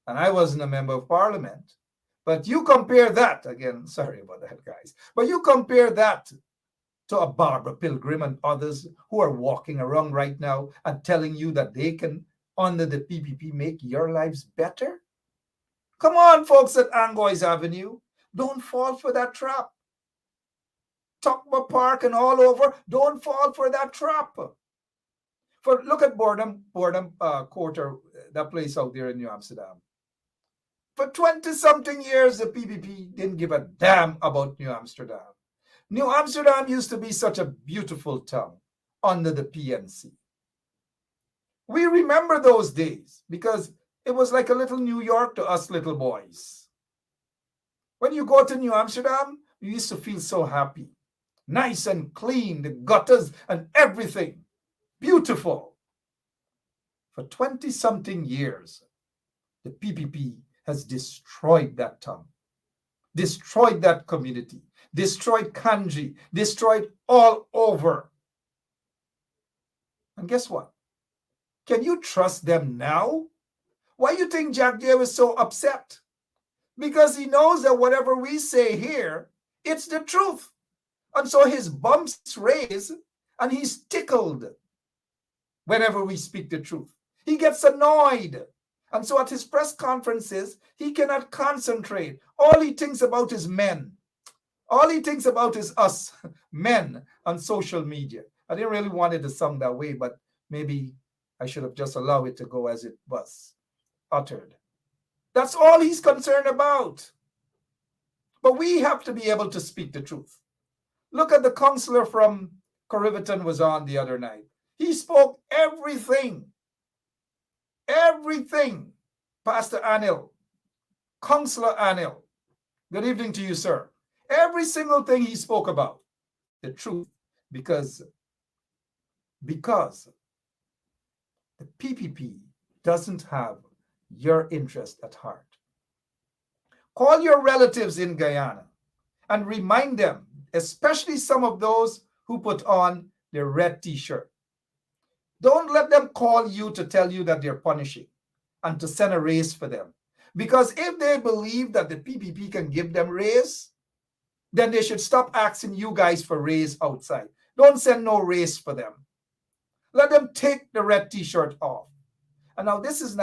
And I wasn't a member of parliament. But you compare that, again, sorry about that, guys, but you compare that to a Barbara Pilgrim and others who are walking around right now and telling you that they can, under the PPP, make your lives better? Come on, folks at Angois Avenue. Don't fall for that trap. Tuckma Park and all over, don't fall for that trap. Look at Boredom Quarter, that place out there in New Amsterdam. For 20-something years, the PPP didn't give a damn about New Amsterdam. New Amsterdam used to be such a beautiful town under the PNC. We remember those days because it was like a little New York to us little boys. When you go to New Amsterdam, you used to feel so happy. Nice and clean, the gutters and everything. Beautiful. For 20-something years, the PPP has destroyed that town, destroyed that community, destroyed Kanji, destroyed all over. And guess what? Can you trust them now? Why do you think Jack Deere is so upset? Because he knows that whatever we say here, it's the truth. And so his bumps raise and he's tickled whenever we speak the truth. He gets annoyed. And so at his press conferences, he cannot concentrate. All he thinks about is men. All he thinks about is us, men, on social media. I didn't really want it to sound that way, but maybe I should have just allowed it to go as it was uttered. That's all he's concerned about. But we have to be able to speak the truth. Look at the counselor from Corriverton was on the other night. He spoke everything. Everything. Pastor Anil, Counselor Anil, good evening to you, sir. Every single thing he spoke about, the truth, because the PPP doesn't have your interest at heart. Call your relatives in Guyana and remind them, especially some of those who put on their red t-shirt. Don't let them call you to tell you that they're punishing and to send a raise for them. Because if they believe that the PPP can give them raise, then they should stop asking you guys for raise outside. Don't send no raise for them. Let them take the red t-shirt off. And now this is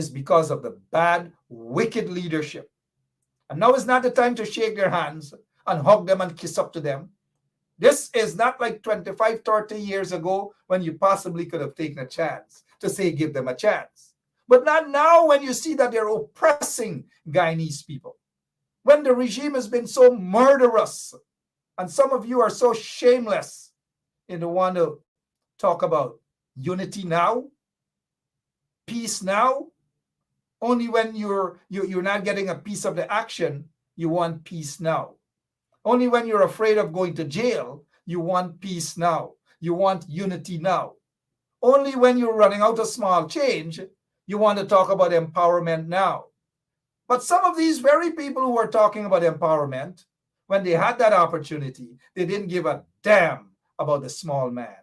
because of the bad, wicked leadership. And now is not the time to shake their hands and hug them and kiss up to them. This is not like 25, 30 years ago when you possibly could have taken a chance to say give them a chance. But not now when you see that they're oppressing Guyanese people. When the regime has been so murderous and some of you are so shameless in the want to talk about unity now, peace now. Only when you're not getting a piece of the action, you want peace now. Only when you're afraid of going to jail, you want peace now. You want unity now. Only when you're running out of small change, you want to talk about empowerment now. But some of these very people who are talking about empowerment, when they had that opportunity, they didn't give a damn about the small man.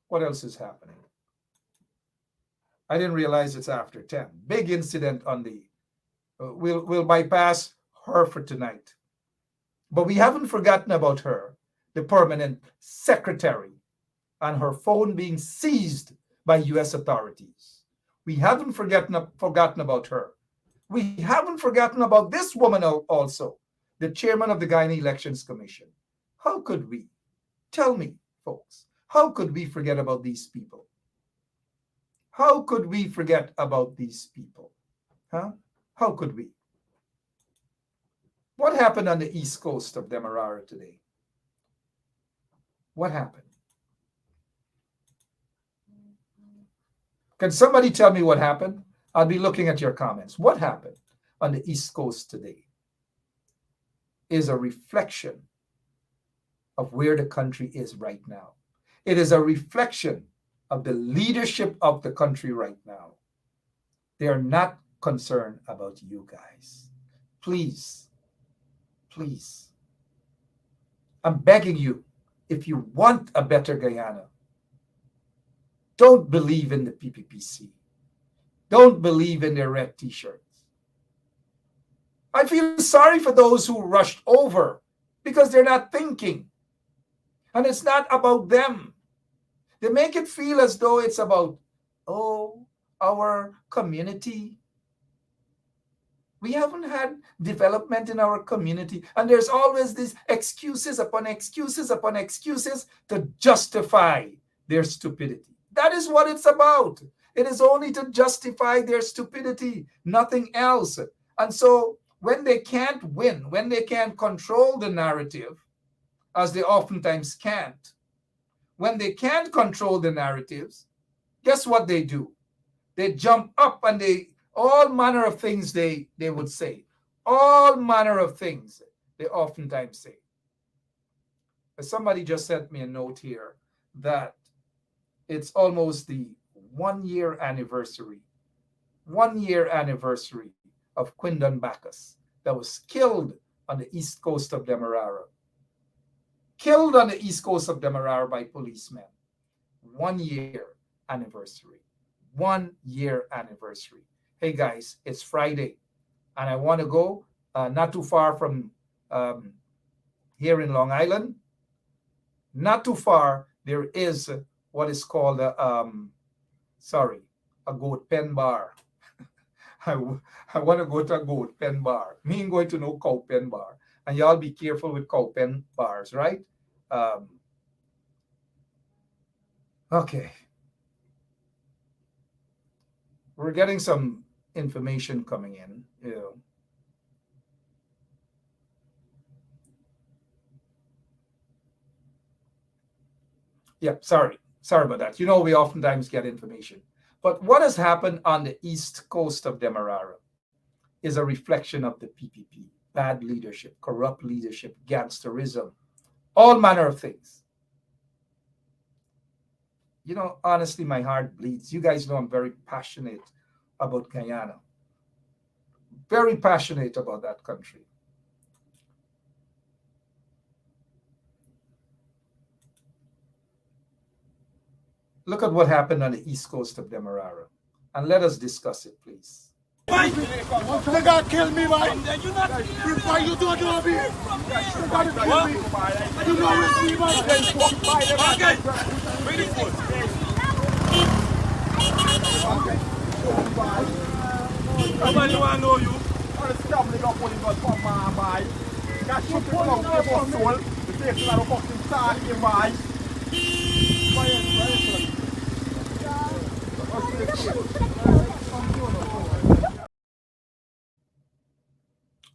What else is happening? I didn't realize it's after 10. Big incident on the we'll bypass her for tonight. But we haven't forgotten about her, the permanent secretary, and her phone being seized by U.S. authorities. We haven't forgotten about her. We haven't forgotten about this woman also, the chairman of the Guyana Elections Commission. How could we? Tell me, folks, how could we forget about these people? How could we forget about these people? Huh? How could we? What happened on the east coast of Demerara today? What happened? Can somebody tell me what happened? I'll be looking at your comments. What happened on the east coast today is a reflection of where the country is right now. It is a reflection of the leadership of the country right now. They are not concerned about you guys. Please, please, I'm begging you, if you want a better Guyana, don't believe in the PPPC. Don't believe in their red t-shirts. I feel sorry for those who rushed over because they're not thinking. And it's not about them. They make it feel as though it's about, oh, our community. We haven't had development in our community. And there's always these excuses upon excuses upon excuses to justify their stupidity. That is what it's about. It is only to justify their stupidity, nothing else. And so when they can't win, when they can't control the narrative, as they oftentimes can't, when they can't control the narratives, guess what they do? They jump up and all manner of things they would say. All manner of things they oftentimes say. Somebody just sent me a note here that it's almost the 1 year anniversary. 1 year anniversary of Quindon Bacchus that was killed on the east coast of Demerara. Killed on the east coast of Demerara by policemen. 1 year anniversary. 1 year anniversary. Hey guys, it's Friday and I want to go not too far from here in Long Island. Not too far, there is what is called a goat pen bar. I want to go to a goat pen bar. Me ain't going to no cow pen bar. And y'all be careful with cow pen bars, right? Okay. We're getting some information coming in. Yeah, sorry about that. You know, we oftentimes get information. But what has happened on the east coast of Demerara is a reflection of the PPP. Bad leadership, corrupt leadership, gangsterism, all manner of things. You know, honestly, my heart bleeds. You guys know I'm very passionate about Guyana. Very passionate about that country. Look at what happened on the east coast of Demerara. And let us discuss it, please. They gotta kill me, right? Why you don't know me? You gotta kill me. You know it's me, man. Okay. Ready for it. Nobody wanna know you. I'm stumbling up when you got from my boy. Got you pull out your soul. The face of the fucking star in my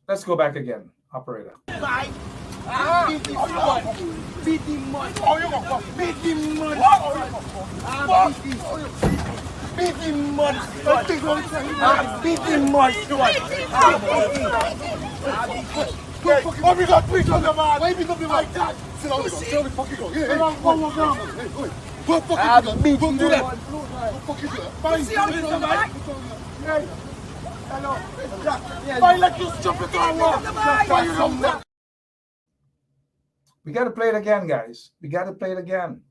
Let's go back again, operator. Beat him mud. Beat him mud. Beat him mud. Beat him mud. Oh, we got three on the man. Why beat up the like that? Sit down, sit down, fucking go. Sit down, go down. Go fucking do that. Go do that. Go fucking do that. Fine. See how this is, hello. Fine, like you jump into a wall. We got to play it again, guys. We got to play it again.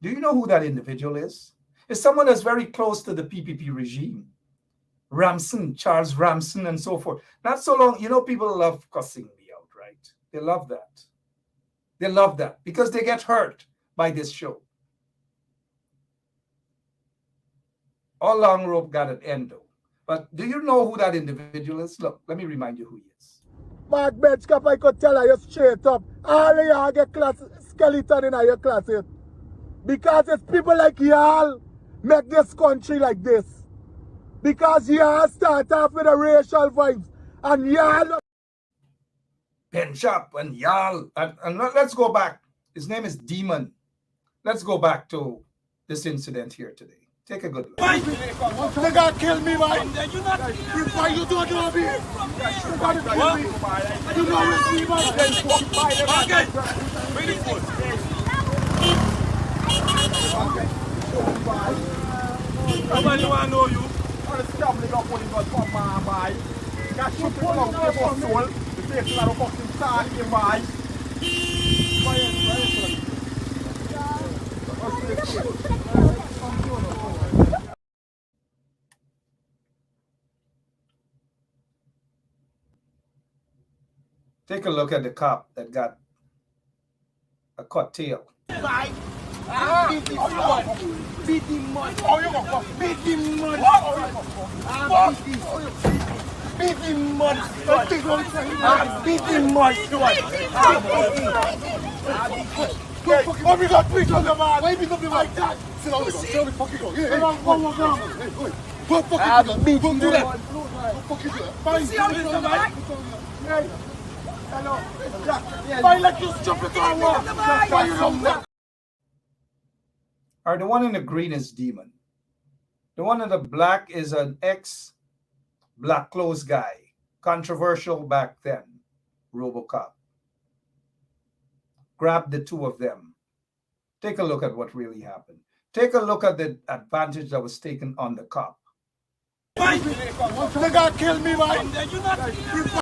Do you know who that individual is? It's someone that's very close to the PPP regime. Ramson, Charles Ramson, and so forth. Not so long, you know, people love cussing me out, right? They love that. They love that because they get hurt by this show. All long rope got an end, though. But do you know who that individual is? Look, let me remind you who he is. Mark Benchcap, I could tell you straight up. All of y'all get skeleton in your classes. Because it's people like y'all make this country like this. Because y'all start off with a racial vibes. And y'all... Benchcap and y'all. And let's go back. His name is Demon. Let's go back to this incident here today. Take a good look. They gotta kill me, man. Why you don't know me? You gotta kill me. You know it's me, man. Okay. Ready for it. Nobody wanna know you. I'm stumbling up when you got from my boy. Got you pull out your soul. The face of the fucking star in my Take a look at the cop that got a cut tail. Beat him mud. Beat him mud. Beat him mud. Beat him mud. Oh my God, please, man. Why beat up like that? Sit down, sit down, fucking go. Hey, what fucking do that? Do that. What fucking do that? Fine. See how this is back? Hello. Fine, like you jump into a wall. Fine, you Or the one in the green is Demon. The one in the black is an ex-black clothes guy. Controversial back then. RoboCop. Grab the two of them. Take a look at what really happened. Take a look at the advantage that was taken on the cop. They got kill me, man. You not kill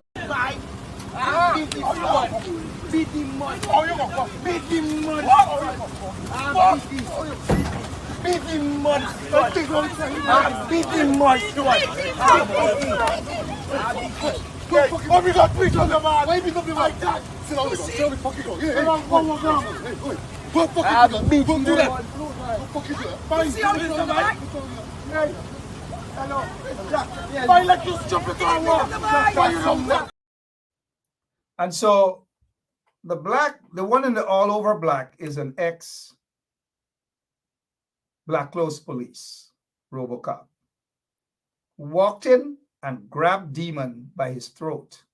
beat him mud. Beat him mud. Beat him mud. Beat him mud. Beat him mud. Oh my God, please, man. Why beat up like that? Sit down, sit down, fucking go. Hey, what fucking do that? What fucking do that? Fine. See how this is back? Hello. Fine, like you jump into a wall. Fine, and so the one in the all over black is an ex-black clothes police, RoboCop. Walked in and grabbed Demon by his throat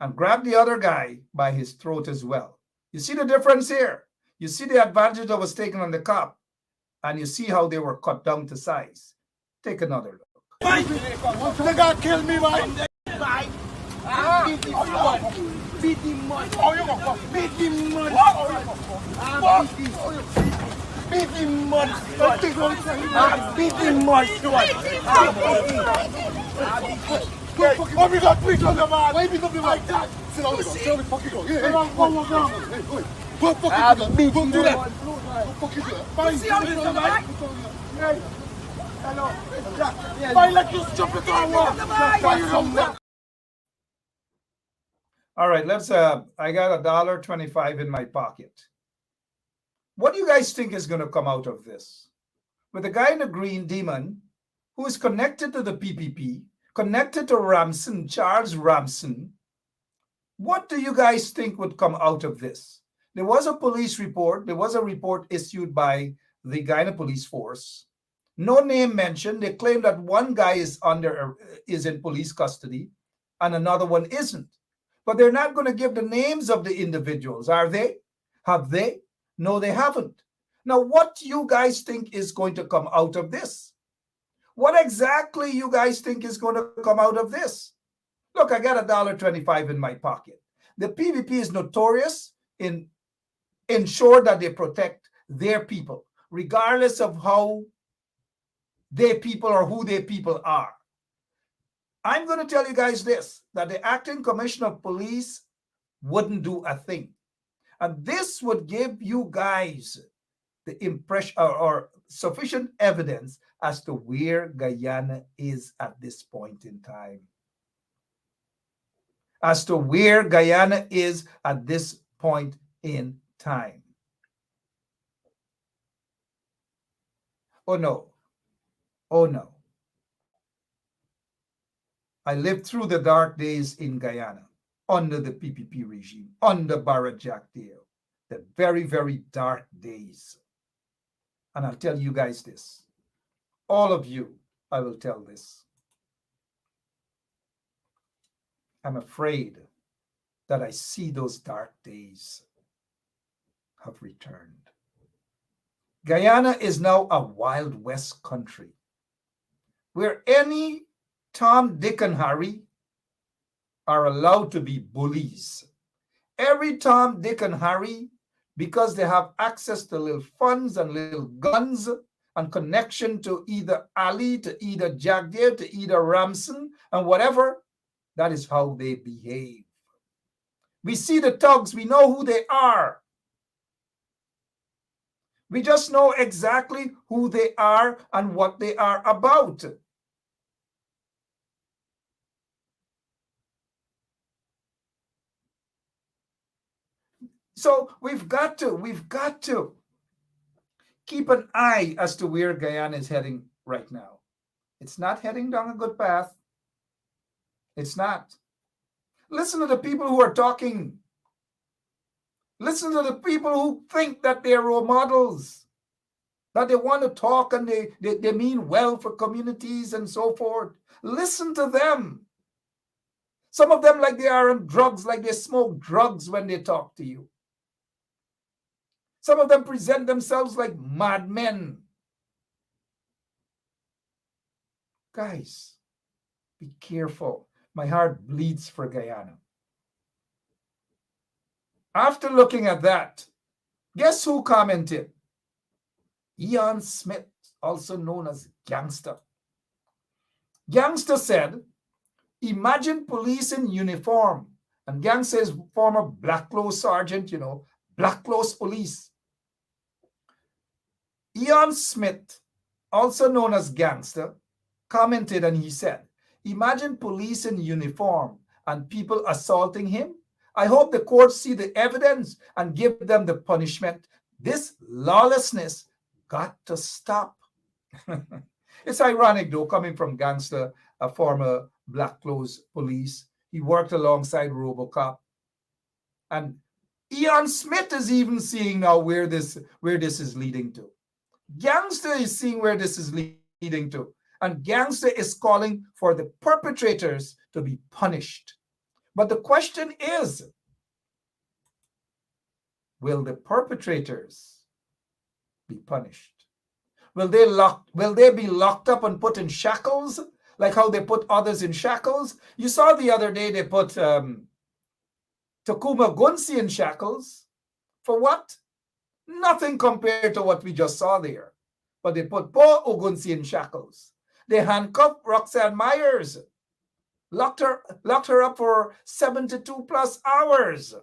and grabbed the other guy by his throat as well. You see the difference here? You see the advantage that was taken on the cop, and you see how they were cut down to size. Take another look. They got kill me, man. Beat him mud. Beat him mud. Beat him mud. Beat him mud. Beat him mud. Oh my God, please, man. Why beat up like that? Sit down, sit down, fucking go. Hey, what fucking do that? What fucking do that? Fine. See how this is back? Hello. Fine, like you jump into a wall. Fine, all right, let's I got $1.25 in my pocket. What do you guys think is going to come out of this? With the guy in the green, Demon, who is connected to the PPP, connected to Ramson, Charles Ramson, what do you guys think would come out of this? There was a police report. There was a report issued by the Guyana police force. No name mentioned. They claim that one guy is in police custody and another one isn't. But they're not going to give the names of the individuals, are they? Have they? No, they haven't. Now, what do you guys think is going to come out of this? What exactly you guys think is going to come out of this? Look, I got $1.25 in my pocket. The PPP is notorious in ensure that they protect their people, regardless of how their people or who their people are. I'm going to tell you guys this, that the acting commissioner of police wouldn't do a thing. And this would give you guys the impression or sufficient evidence as to where Guyana is at this point in time. As to where Guyana is at this point in time. Oh no. Oh no. I lived through the dark days in Guyana under the PPP regime, under Barra Jack Dale, the very, very dark days. And I'll tell you guys this, all of you, I will tell this. I'm afraid that I see those dark days have returned. Guyana is now a Wild West country where any Tom, Dick, and Harry are allowed to be bullies. Every Tom, Dick, and Harry, because they have access to little funds and little guns and connection to either Ali, to either Jack Dale, to either Ramson, and whatever, that is how they behave. We see the thugs. We know who they are. We just know exactly who they are and what they are about. So we've got to keep an eye as to where Guyana is heading right now. It's not heading down a good path. It's not. Listen to the people who are talking. Listen to the people who think that they're role models, that they want to talk and they mean well for communities and so forth. Listen to them. Some of them like they are on drugs, like they smoke drugs when they talk to you. Some of them present themselves like madmen. Guys, be careful. My heart bleeds for Guyana. After looking at that, guess who commented? Ian Smith, also known as Gangster. Gangster said, imagine police in uniform. And Gangster is former Black Clothes Sergeant, Black Clothes Police. Ian Smith, also known as Gangster, commented and he said, imagine police in uniform and people assaulting him. I hope the courts see the evidence and give them the punishment. This lawlessness got to stop. It's ironic, though, coming from Gangster, a former Black Clothes Police. He worked alongside RoboCop. And Ian Smith is even seeing now where this is leading to. Gangster is seeing where this is leading to. And Gangster is calling for the perpetrators to be punished. But the question is, will the perpetrators be punished? Will they be locked up and put in shackles, like how they put others in shackles? You saw the other day they put Takuma Gunsi in shackles. For what? Nothing compared to what we just saw there. But they put Po Ogunsi in shackles. They handcuffed Roxanne Myers. Locked her up for 72 plus hours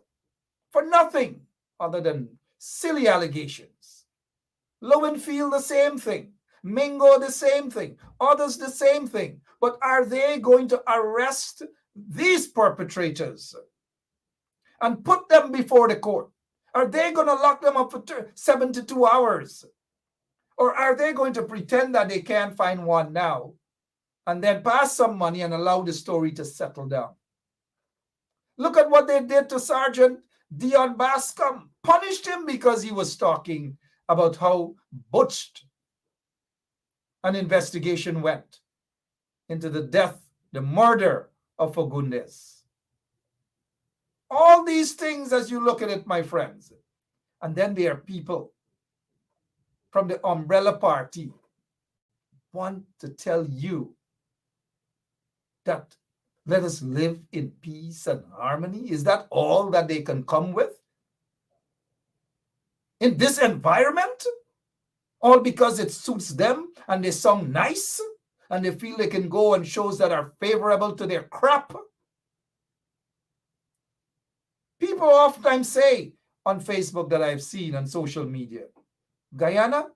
for nothing other than silly allegations. Lowenfield, the same thing. Mingo, the same thing. Others, the same thing. But are they going to arrest these perpetrators and put them before the court? Are they going to lock them up for 72 hours? Or are they going to pretend that they can't find one now and then pass some money and allow the story to settle down? Look at what they did to Sergeant Dion Bascom. Punished him because he was talking about how botched an investigation went into the death, the murder of Fagundes. All these things, as you look at it, my friends. And then there are people from the umbrella party want to tell you that let us live in peace and harmony. Is that all that they can come with in this environment? All because it suits them and they sound nice and they feel they can go on shows that are favorable to their crap? People oftentimes say on Facebook that I've seen on social media, Guyana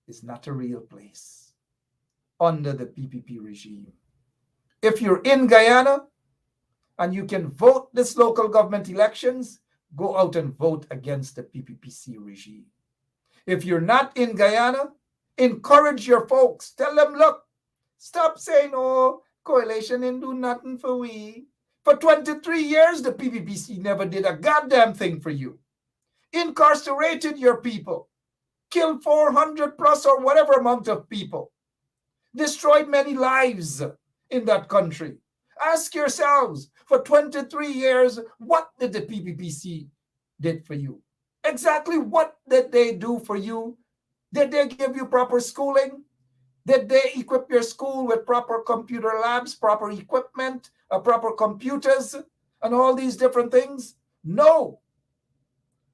is not a real place under the PPP regime. If you're in Guyana and you can vote this local government elections, go out and vote against the PPPC regime. If you're not in Guyana, encourage your folks. Tell them, look, stop saying, oh, coalition didn't do nothing for we. For 23 years, the PPPC never did a goddamn thing for you. Incarcerated your people. Killed 400 plus or whatever amount of people. Destroyed many lives in that country. Ask yourselves, for 23 years, what did the PPPC did for you? Exactly what did they do for you? Did they give you proper schooling? Did they equip your school with proper computer labs, proper equipment, proper computers, and all these different things? No.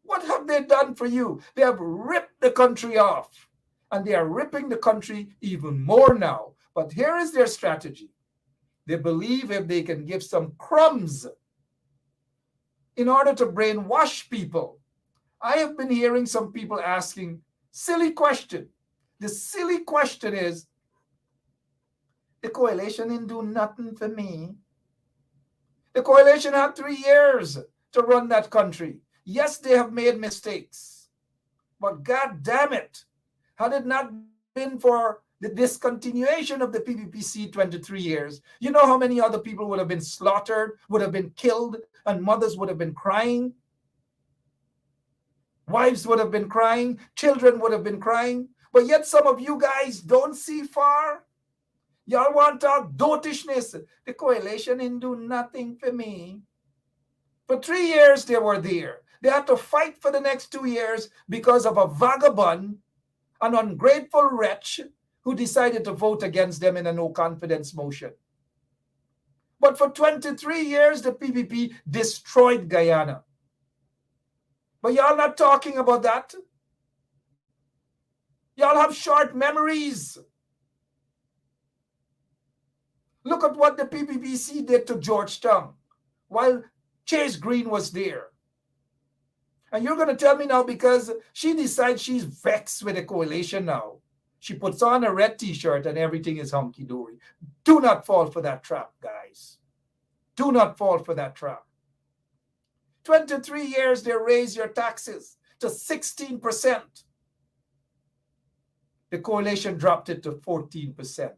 What have they done for you? They have ripped the country off, and they are ripping the country even more now. But here is their strategy. They believe if they can give some crumbs in order to brainwash people. I have been hearing some people asking silly question. The silly question is, the coalition didn't do nothing for me. The coalition had 3 years to run that country. Yes, they have made mistakes. But God damn it, had it not been for the discontinuation of the PPPC 23 years, you know how many other people would have been slaughtered, would have been killed, and mothers would have been crying? Wives would have been crying, children would have been crying. But yet some of you guys don't see far. Y'all want to talk dotishness. The coalition didn't do nothing for me. For 3 years they were there. They had to fight for the next 2 years because of a vagabond, an ungrateful wretch who decided to vote against them in a no confidence motion. But for 23 years, the PPP destroyed Guyana. But y'all not talking about that. Y'all have short memories. Look at what the PPPC did to Georgetown while Chase Green was there. And you're going to tell me now because she decides she's vexed with the coalition now, she puts on a red t-shirt and everything is hunky-dory. Do not fall for that trap, guys. Do not fall for that trap. 23 years they raise your taxes to 16%. The coalition dropped it to 14%.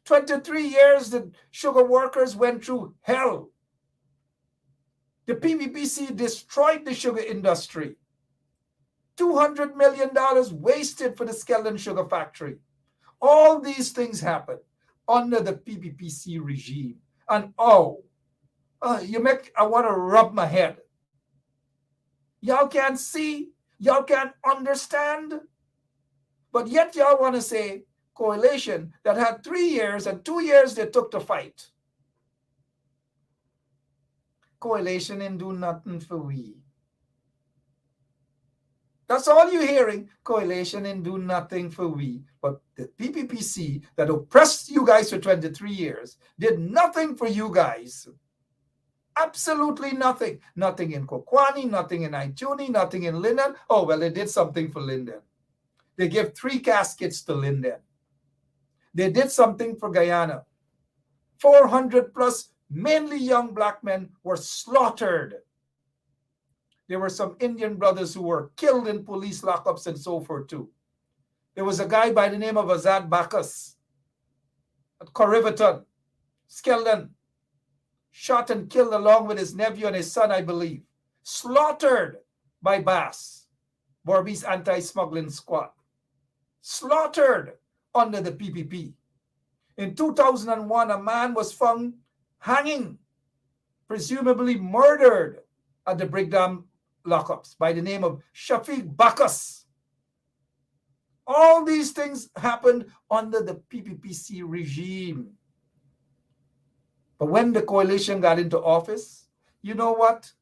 23 years the sugar workers went through hell. The PPPC destroyed the sugar industry. $200 million wasted for the Sheldon Sugar Factory. All these things happened under the PPPC regime. And I want to rub my head. Y'all can't see, y'all can't understand, but yet y'all want to say coalition that had 3 years and 2 years they took to fight. Coalition didn't do nothing for we. That's all you're hearing. Coalition didn't do nothing for we. But the PPPC that oppressed you guys for 23 years did nothing for you guys. Absolutely nothing. Nothing in Kokwani, nothing in Ituni, nothing in Linden. Oh, well, they did something for Linden. They gave 3 caskets to Linden. They did something for Guyana. 400 plus, mainly young black men, were slaughtered. There were some Indian brothers who were killed in police lockups and so forth too. There was a guy by the name of Azad Bacchus at Corriverton, Sheldon, shot and killed along with his nephew and his son, I believe. Slaughtered by BAS, Borby's anti-smuggling squad. Slaughtered under the PPP. In 2001, a man was found hanging, presumably murdered at the Brigham lockups by the name of Shafiq Bacchus. All these things happened under the PPPC regime. But when the coalition got into office, you know what?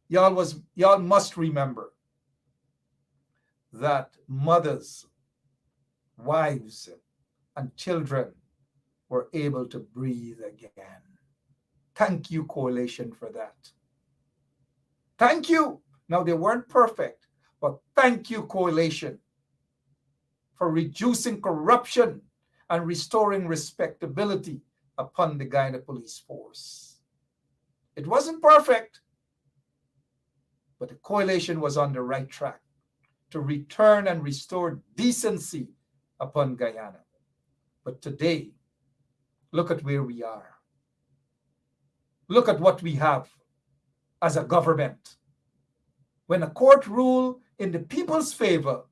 Y'all must remember that mothers, wives, and children were able to breathe again. Thank you, coalition, for that. Thank you. Now, they weren't perfect, but thank you, coalition, for reducing corruption and restoring respectability upon the Guyana police force. It wasn't perfect, but the coalition was on the right track to return and restore decency upon Guyana. But today, look at where we are. Look at what we have as a government. When a court rules in the people's favor,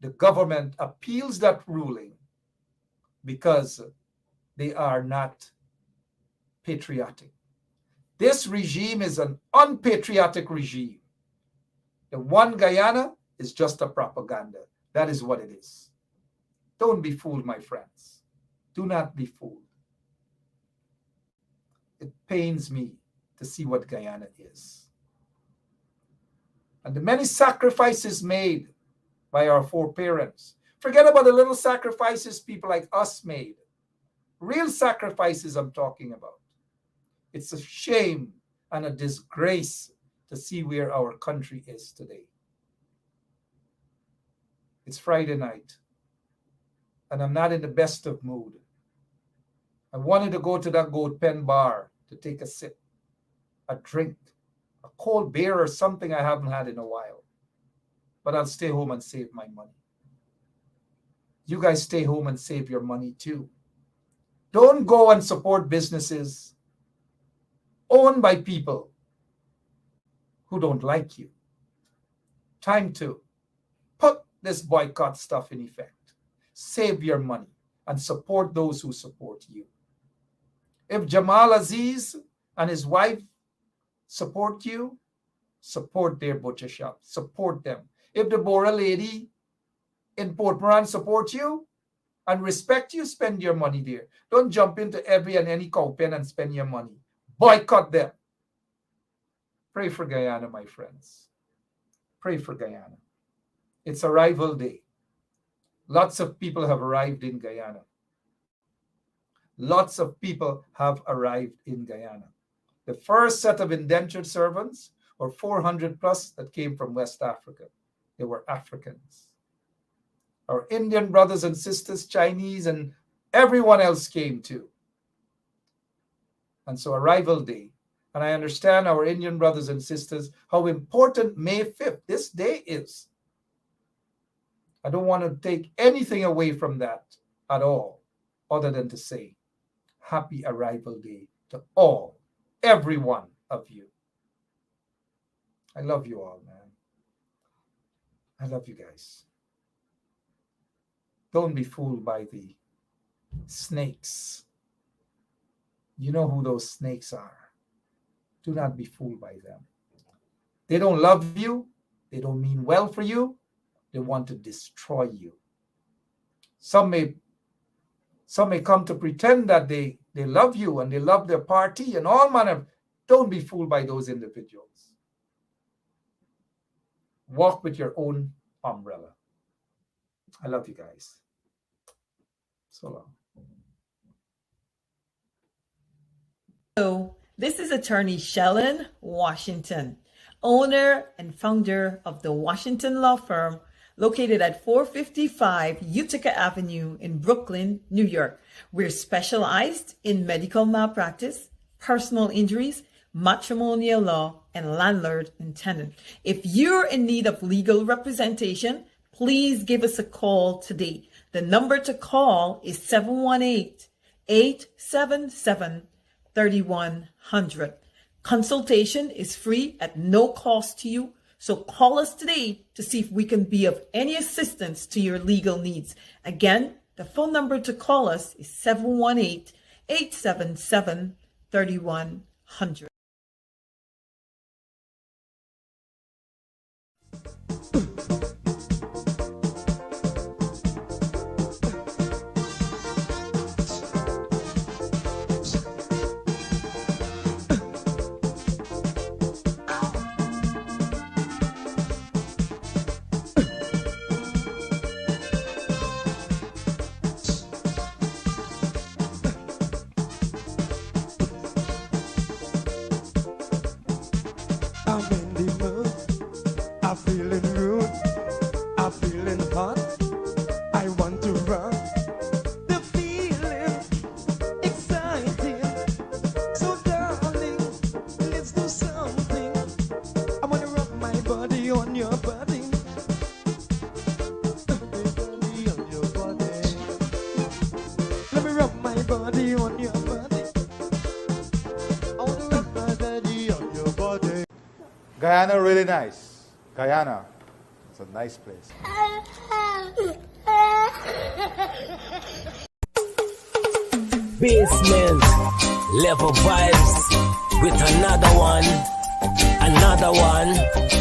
the government appeals that ruling because they are not patriotic. This regime is an unpatriotic regime. The One Guyana is just a propaganda. That is what it is. Don't be fooled, my friends. Do not be fooled. It pains me to see what Guyana is. And the many sacrifices made by our foreparents. Forget about the little sacrifices people like us made. Real sacrifices I'm talking about. It's a shame and a disgrace to see where our country is today. It's Friday night, and I'm not in the best of mood. I wanted to go to that Goat Pen bar to take a sip, a drink, a cold beer or something I haven't had in a while. But I'll stay home and save my money. You guys stay home and save your money too. Don't go and support businesses owned by people who don't like you. Time to put this boycott stuff in effect. Save your money and support those who support you. If Jamal Aziz and his wife support you, support their butcher shop. Support them. If the Bora lady in Port Moran support you and respect you, spend your money there. Don't jump into every and any cow pen and spend your money. Boycott them. Pray for Guyana, my friends. Pray for Guyana. It's arrival day. Lots of people have arrived in Guyana. Lots of people have arrived in Guyana. The first set of indentured servants were 400 plus that came from West Africa. They were Africans. Our Indian brothers and sisters, Chinese, and everyone else came too. And so arrival day. And I understand our Indian brothers and sisters, how important May 5th, this day is. I don't want to take anything away from that at all, other than to say, happy arrival day to all, every one of you. I love you all, man. I love you guys. Don't be fooled by the snakes. You know who those snakes are. Do not be fooled by them. They don't love you. They don't mean well for you. They want to destroy you. Some may come to pretend that they love you and they love their party and all manner. Don't be fooled by those individuals. Walk with your own umbrella. I love you guys. So long. Hello, this is attorney Sheldon Washington, owner and founder of the Washington Law Firm, located at 455 Utica Avenue in Brooklyn, New York. We're specialized in medical malpractice, personal injuries, matrimonial law, and landlord and tenant. If you're in need of legal representation, please give us a call today. The number to call is 718-877-3100. Consultation is free at no cost to you. So call us today to see if we can be of any assistance to your legal needs. Again, the phone number to call us is 718-877-3100. I'm in the mood, I'm feeling rude, I'm feeling hot, I want to run, the feeling exciting, so darling, let's do something, I want to rub my body on your body, on your body, let me rub my body on your body, I want to rub my body on your body. Guyana, really nice. Guyana, it's a nice place. Basement level vibes with another one.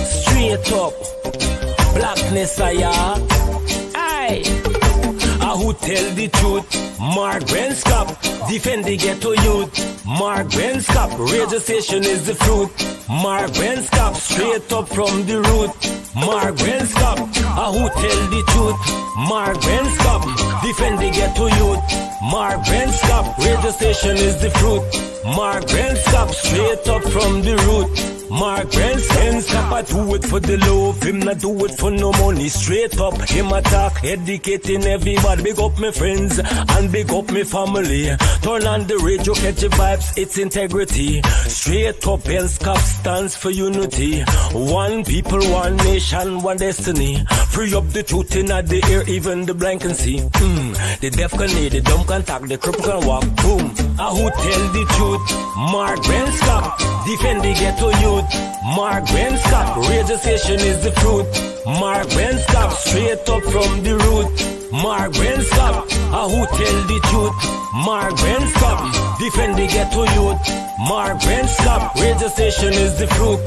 Straight up blackness, aye. Who tell the truth? Mark Benskop, defend the ghetto youth. Mark Benskop, radio station is the fruit. Mark Benskop, straight up from the root. Mark Benskop, who tell the truth? Mark Benskop, defend the ghetto youth. Mark Benskop, radio station is the fruit. Mark Brenscap, straight up from the root. Mark Brenscap, I do it for the love, him not do it for no money. Straight up, him attack, educating everybody. Big up my friends and big up my family. Turn on the radio, catch the vibes, it's integrity. Straight up, Brenscap stands for unity. One people, one nation, one destiny. Free up the truth in the air, even the blind can see. The deaf can hear, the dumb can talk, the cripple can walk. Boom. Who tell the truth? Mark Brenscap, defend the ghetto youth. Mark Brenscap, radio station is the fruit. Mark Brenscap, straight up from the root. Mark Brenscap, who tell the truth? Mark Brenscap, defend the ghetto youth. Mark Brenscap, radio station is the fruit.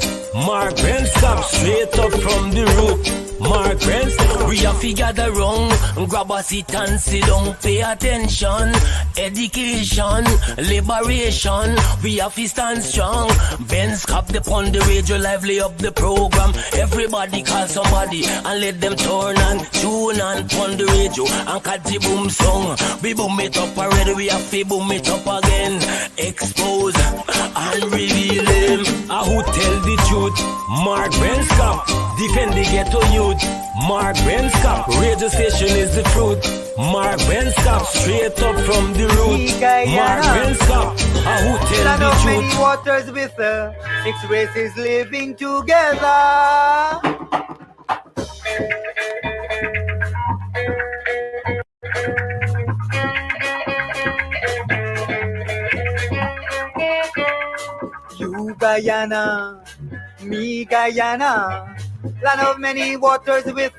Mark Brenscap, straight up from the root. Mark Brenscap, we have to gather round, grab a seat and sit down, pay attention. Education, liberation, we have to stand strong. Brenscap upon the radio, lively up the program. Everybody call somebody and let them turn and tune and pon the radio and catch the boom song. We boom it up already, we have to boom it up again. Expose and reveal him. Who tell the truth? Mark Brenscap, defend the ghetto youth. Mark Brenscap, radio station is the fruit. Mark Brenscap, straight up from the root. Mark Brenscap, who tell Land the of truth? many waters with 6 races living together. You Guyana, me Guyana. Land of many waters with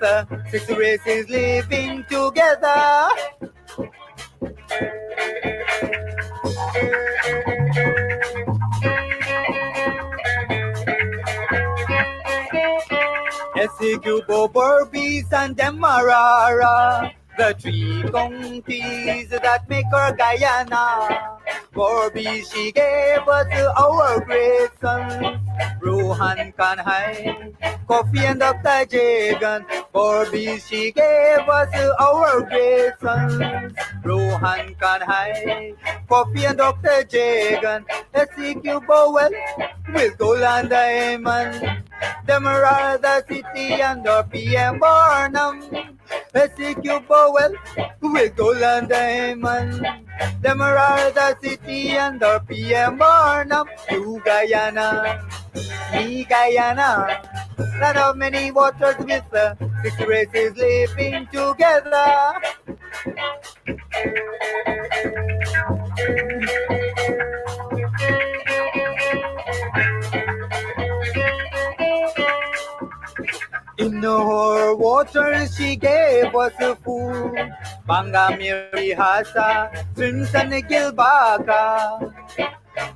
6 races living together. Essequibo, Berbice, and Demerara, the 3 counties that make her Guyana. Berbice, she gave us our great sons, Rohan Kanhai, Kofi and Dr. Jagan. Berbice, she gave us our great sons, Rohan Kanhai, Kofi and Dr. Jagan. Essequibo, well, with gold and diamond. Demerara, the city under PM Barnum. Essequibo, well, with gold and diamond. Demerara, the city under PM Barnum. You Guyana, me Guyana. Land of many waters with 6 races living together. In her waters she gave us food. Bangamiri Hasa, Simpson Gilbaka.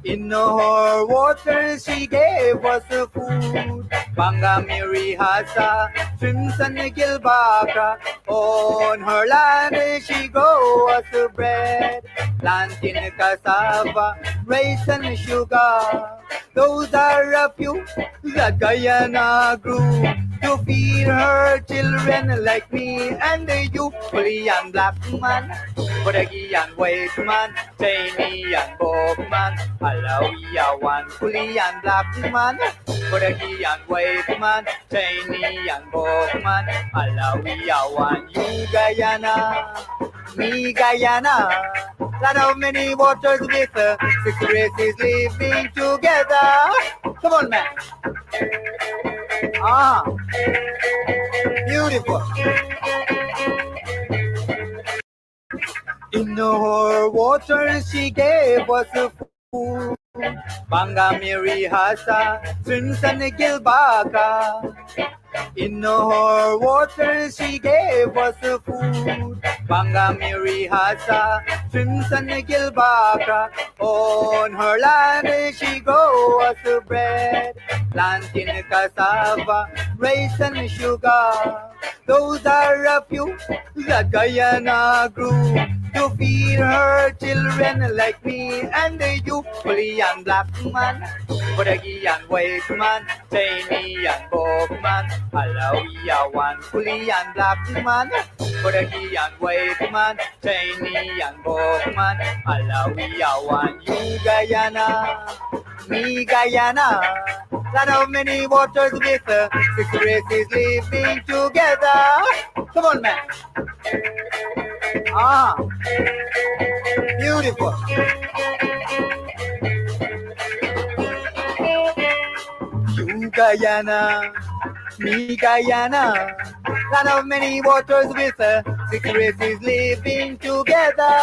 In her waters she gave us food. Bangamiri Hasa, Simpson Gilbaka. On her land she grow us bread. Planting cassava, rice and sugar. Those are a few that Guyana grew to feed her children like me and you. Korean black man, Portuguese white man, Chinese and Bob man, Malawi one. Korean black man, Portuguese white man, Chinese and Bob man, Malawi one. You Guyana, me Guyana. Land of many waters with 6 races living together. Come on, man. Beautiful. In her waters she gave us food. Bangamiri Hasa, Simpson Gilbaka. In her waters she gave us food. Bangamiri Hasa, Simpson Gilbaka. On her land she grow us bread. Planting cassava, rice and sugar. Those are a few that Guyana grew to feed her children like me and you, Korean black man, Korean white man, Chinese and Bob man, Alawiya one, Korean black man, Korean white man, Chinese and Bob man, Alawiya one, you Guyana, me Guyana, land of many waters with 6 races living together. Come on, man. Beautiful. You Guyana, me Guyana, land of many waters with 6 races living together.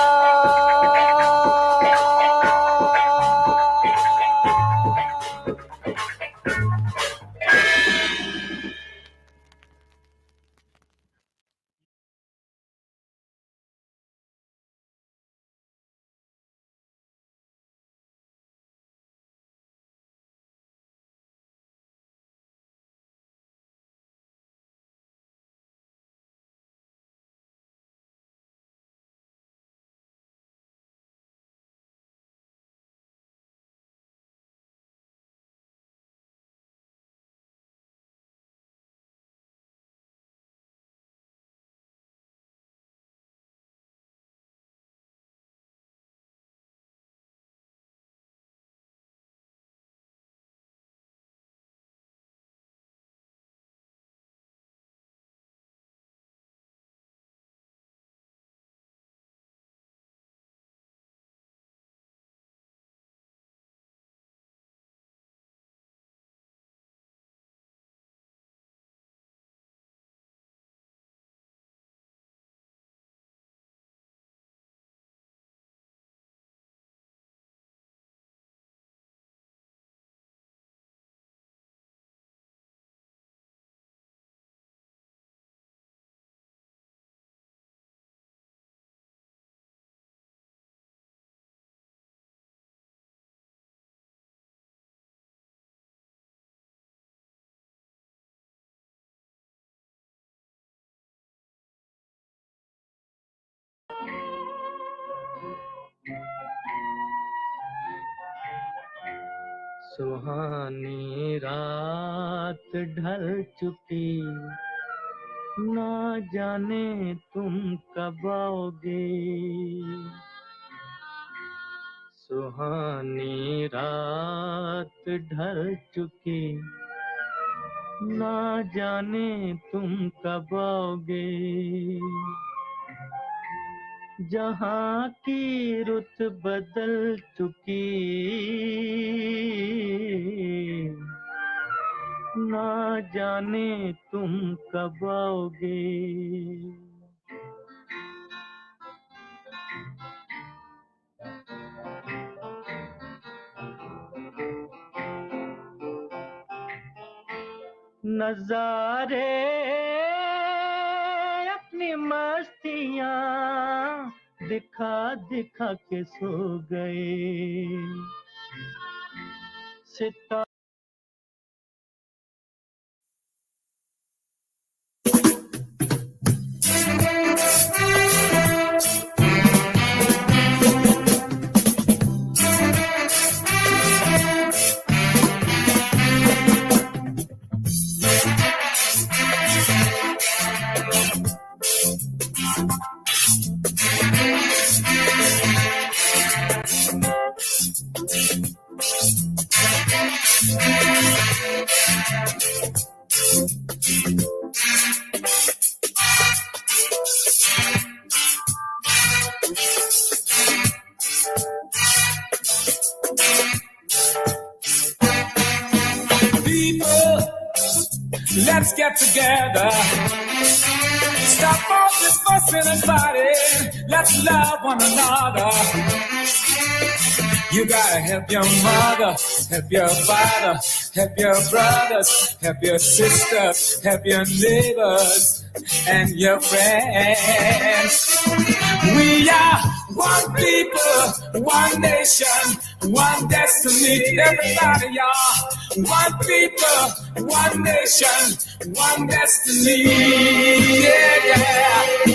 सुहानी रात ढल चुकी ना जाने तुम कब आओगे सुहानी रात ढल चुकी ना जाने तुम कब आओगे जहाँ की रुत बदल चुकी ना जाने तुम कब आओगे नजारे अपनी मस्तियाँ दिखा दिखा के सो गए सितारे Let's get together. Stop all this fussing and fighting. Let's love one another. You gotta help your mother, help your father, help your brothers, help your sisters, help your neighbors and your friends. We are one people, one nation, one destiny. Everybody, y'all. One people, one nation, one destiny. Yeah, yeah.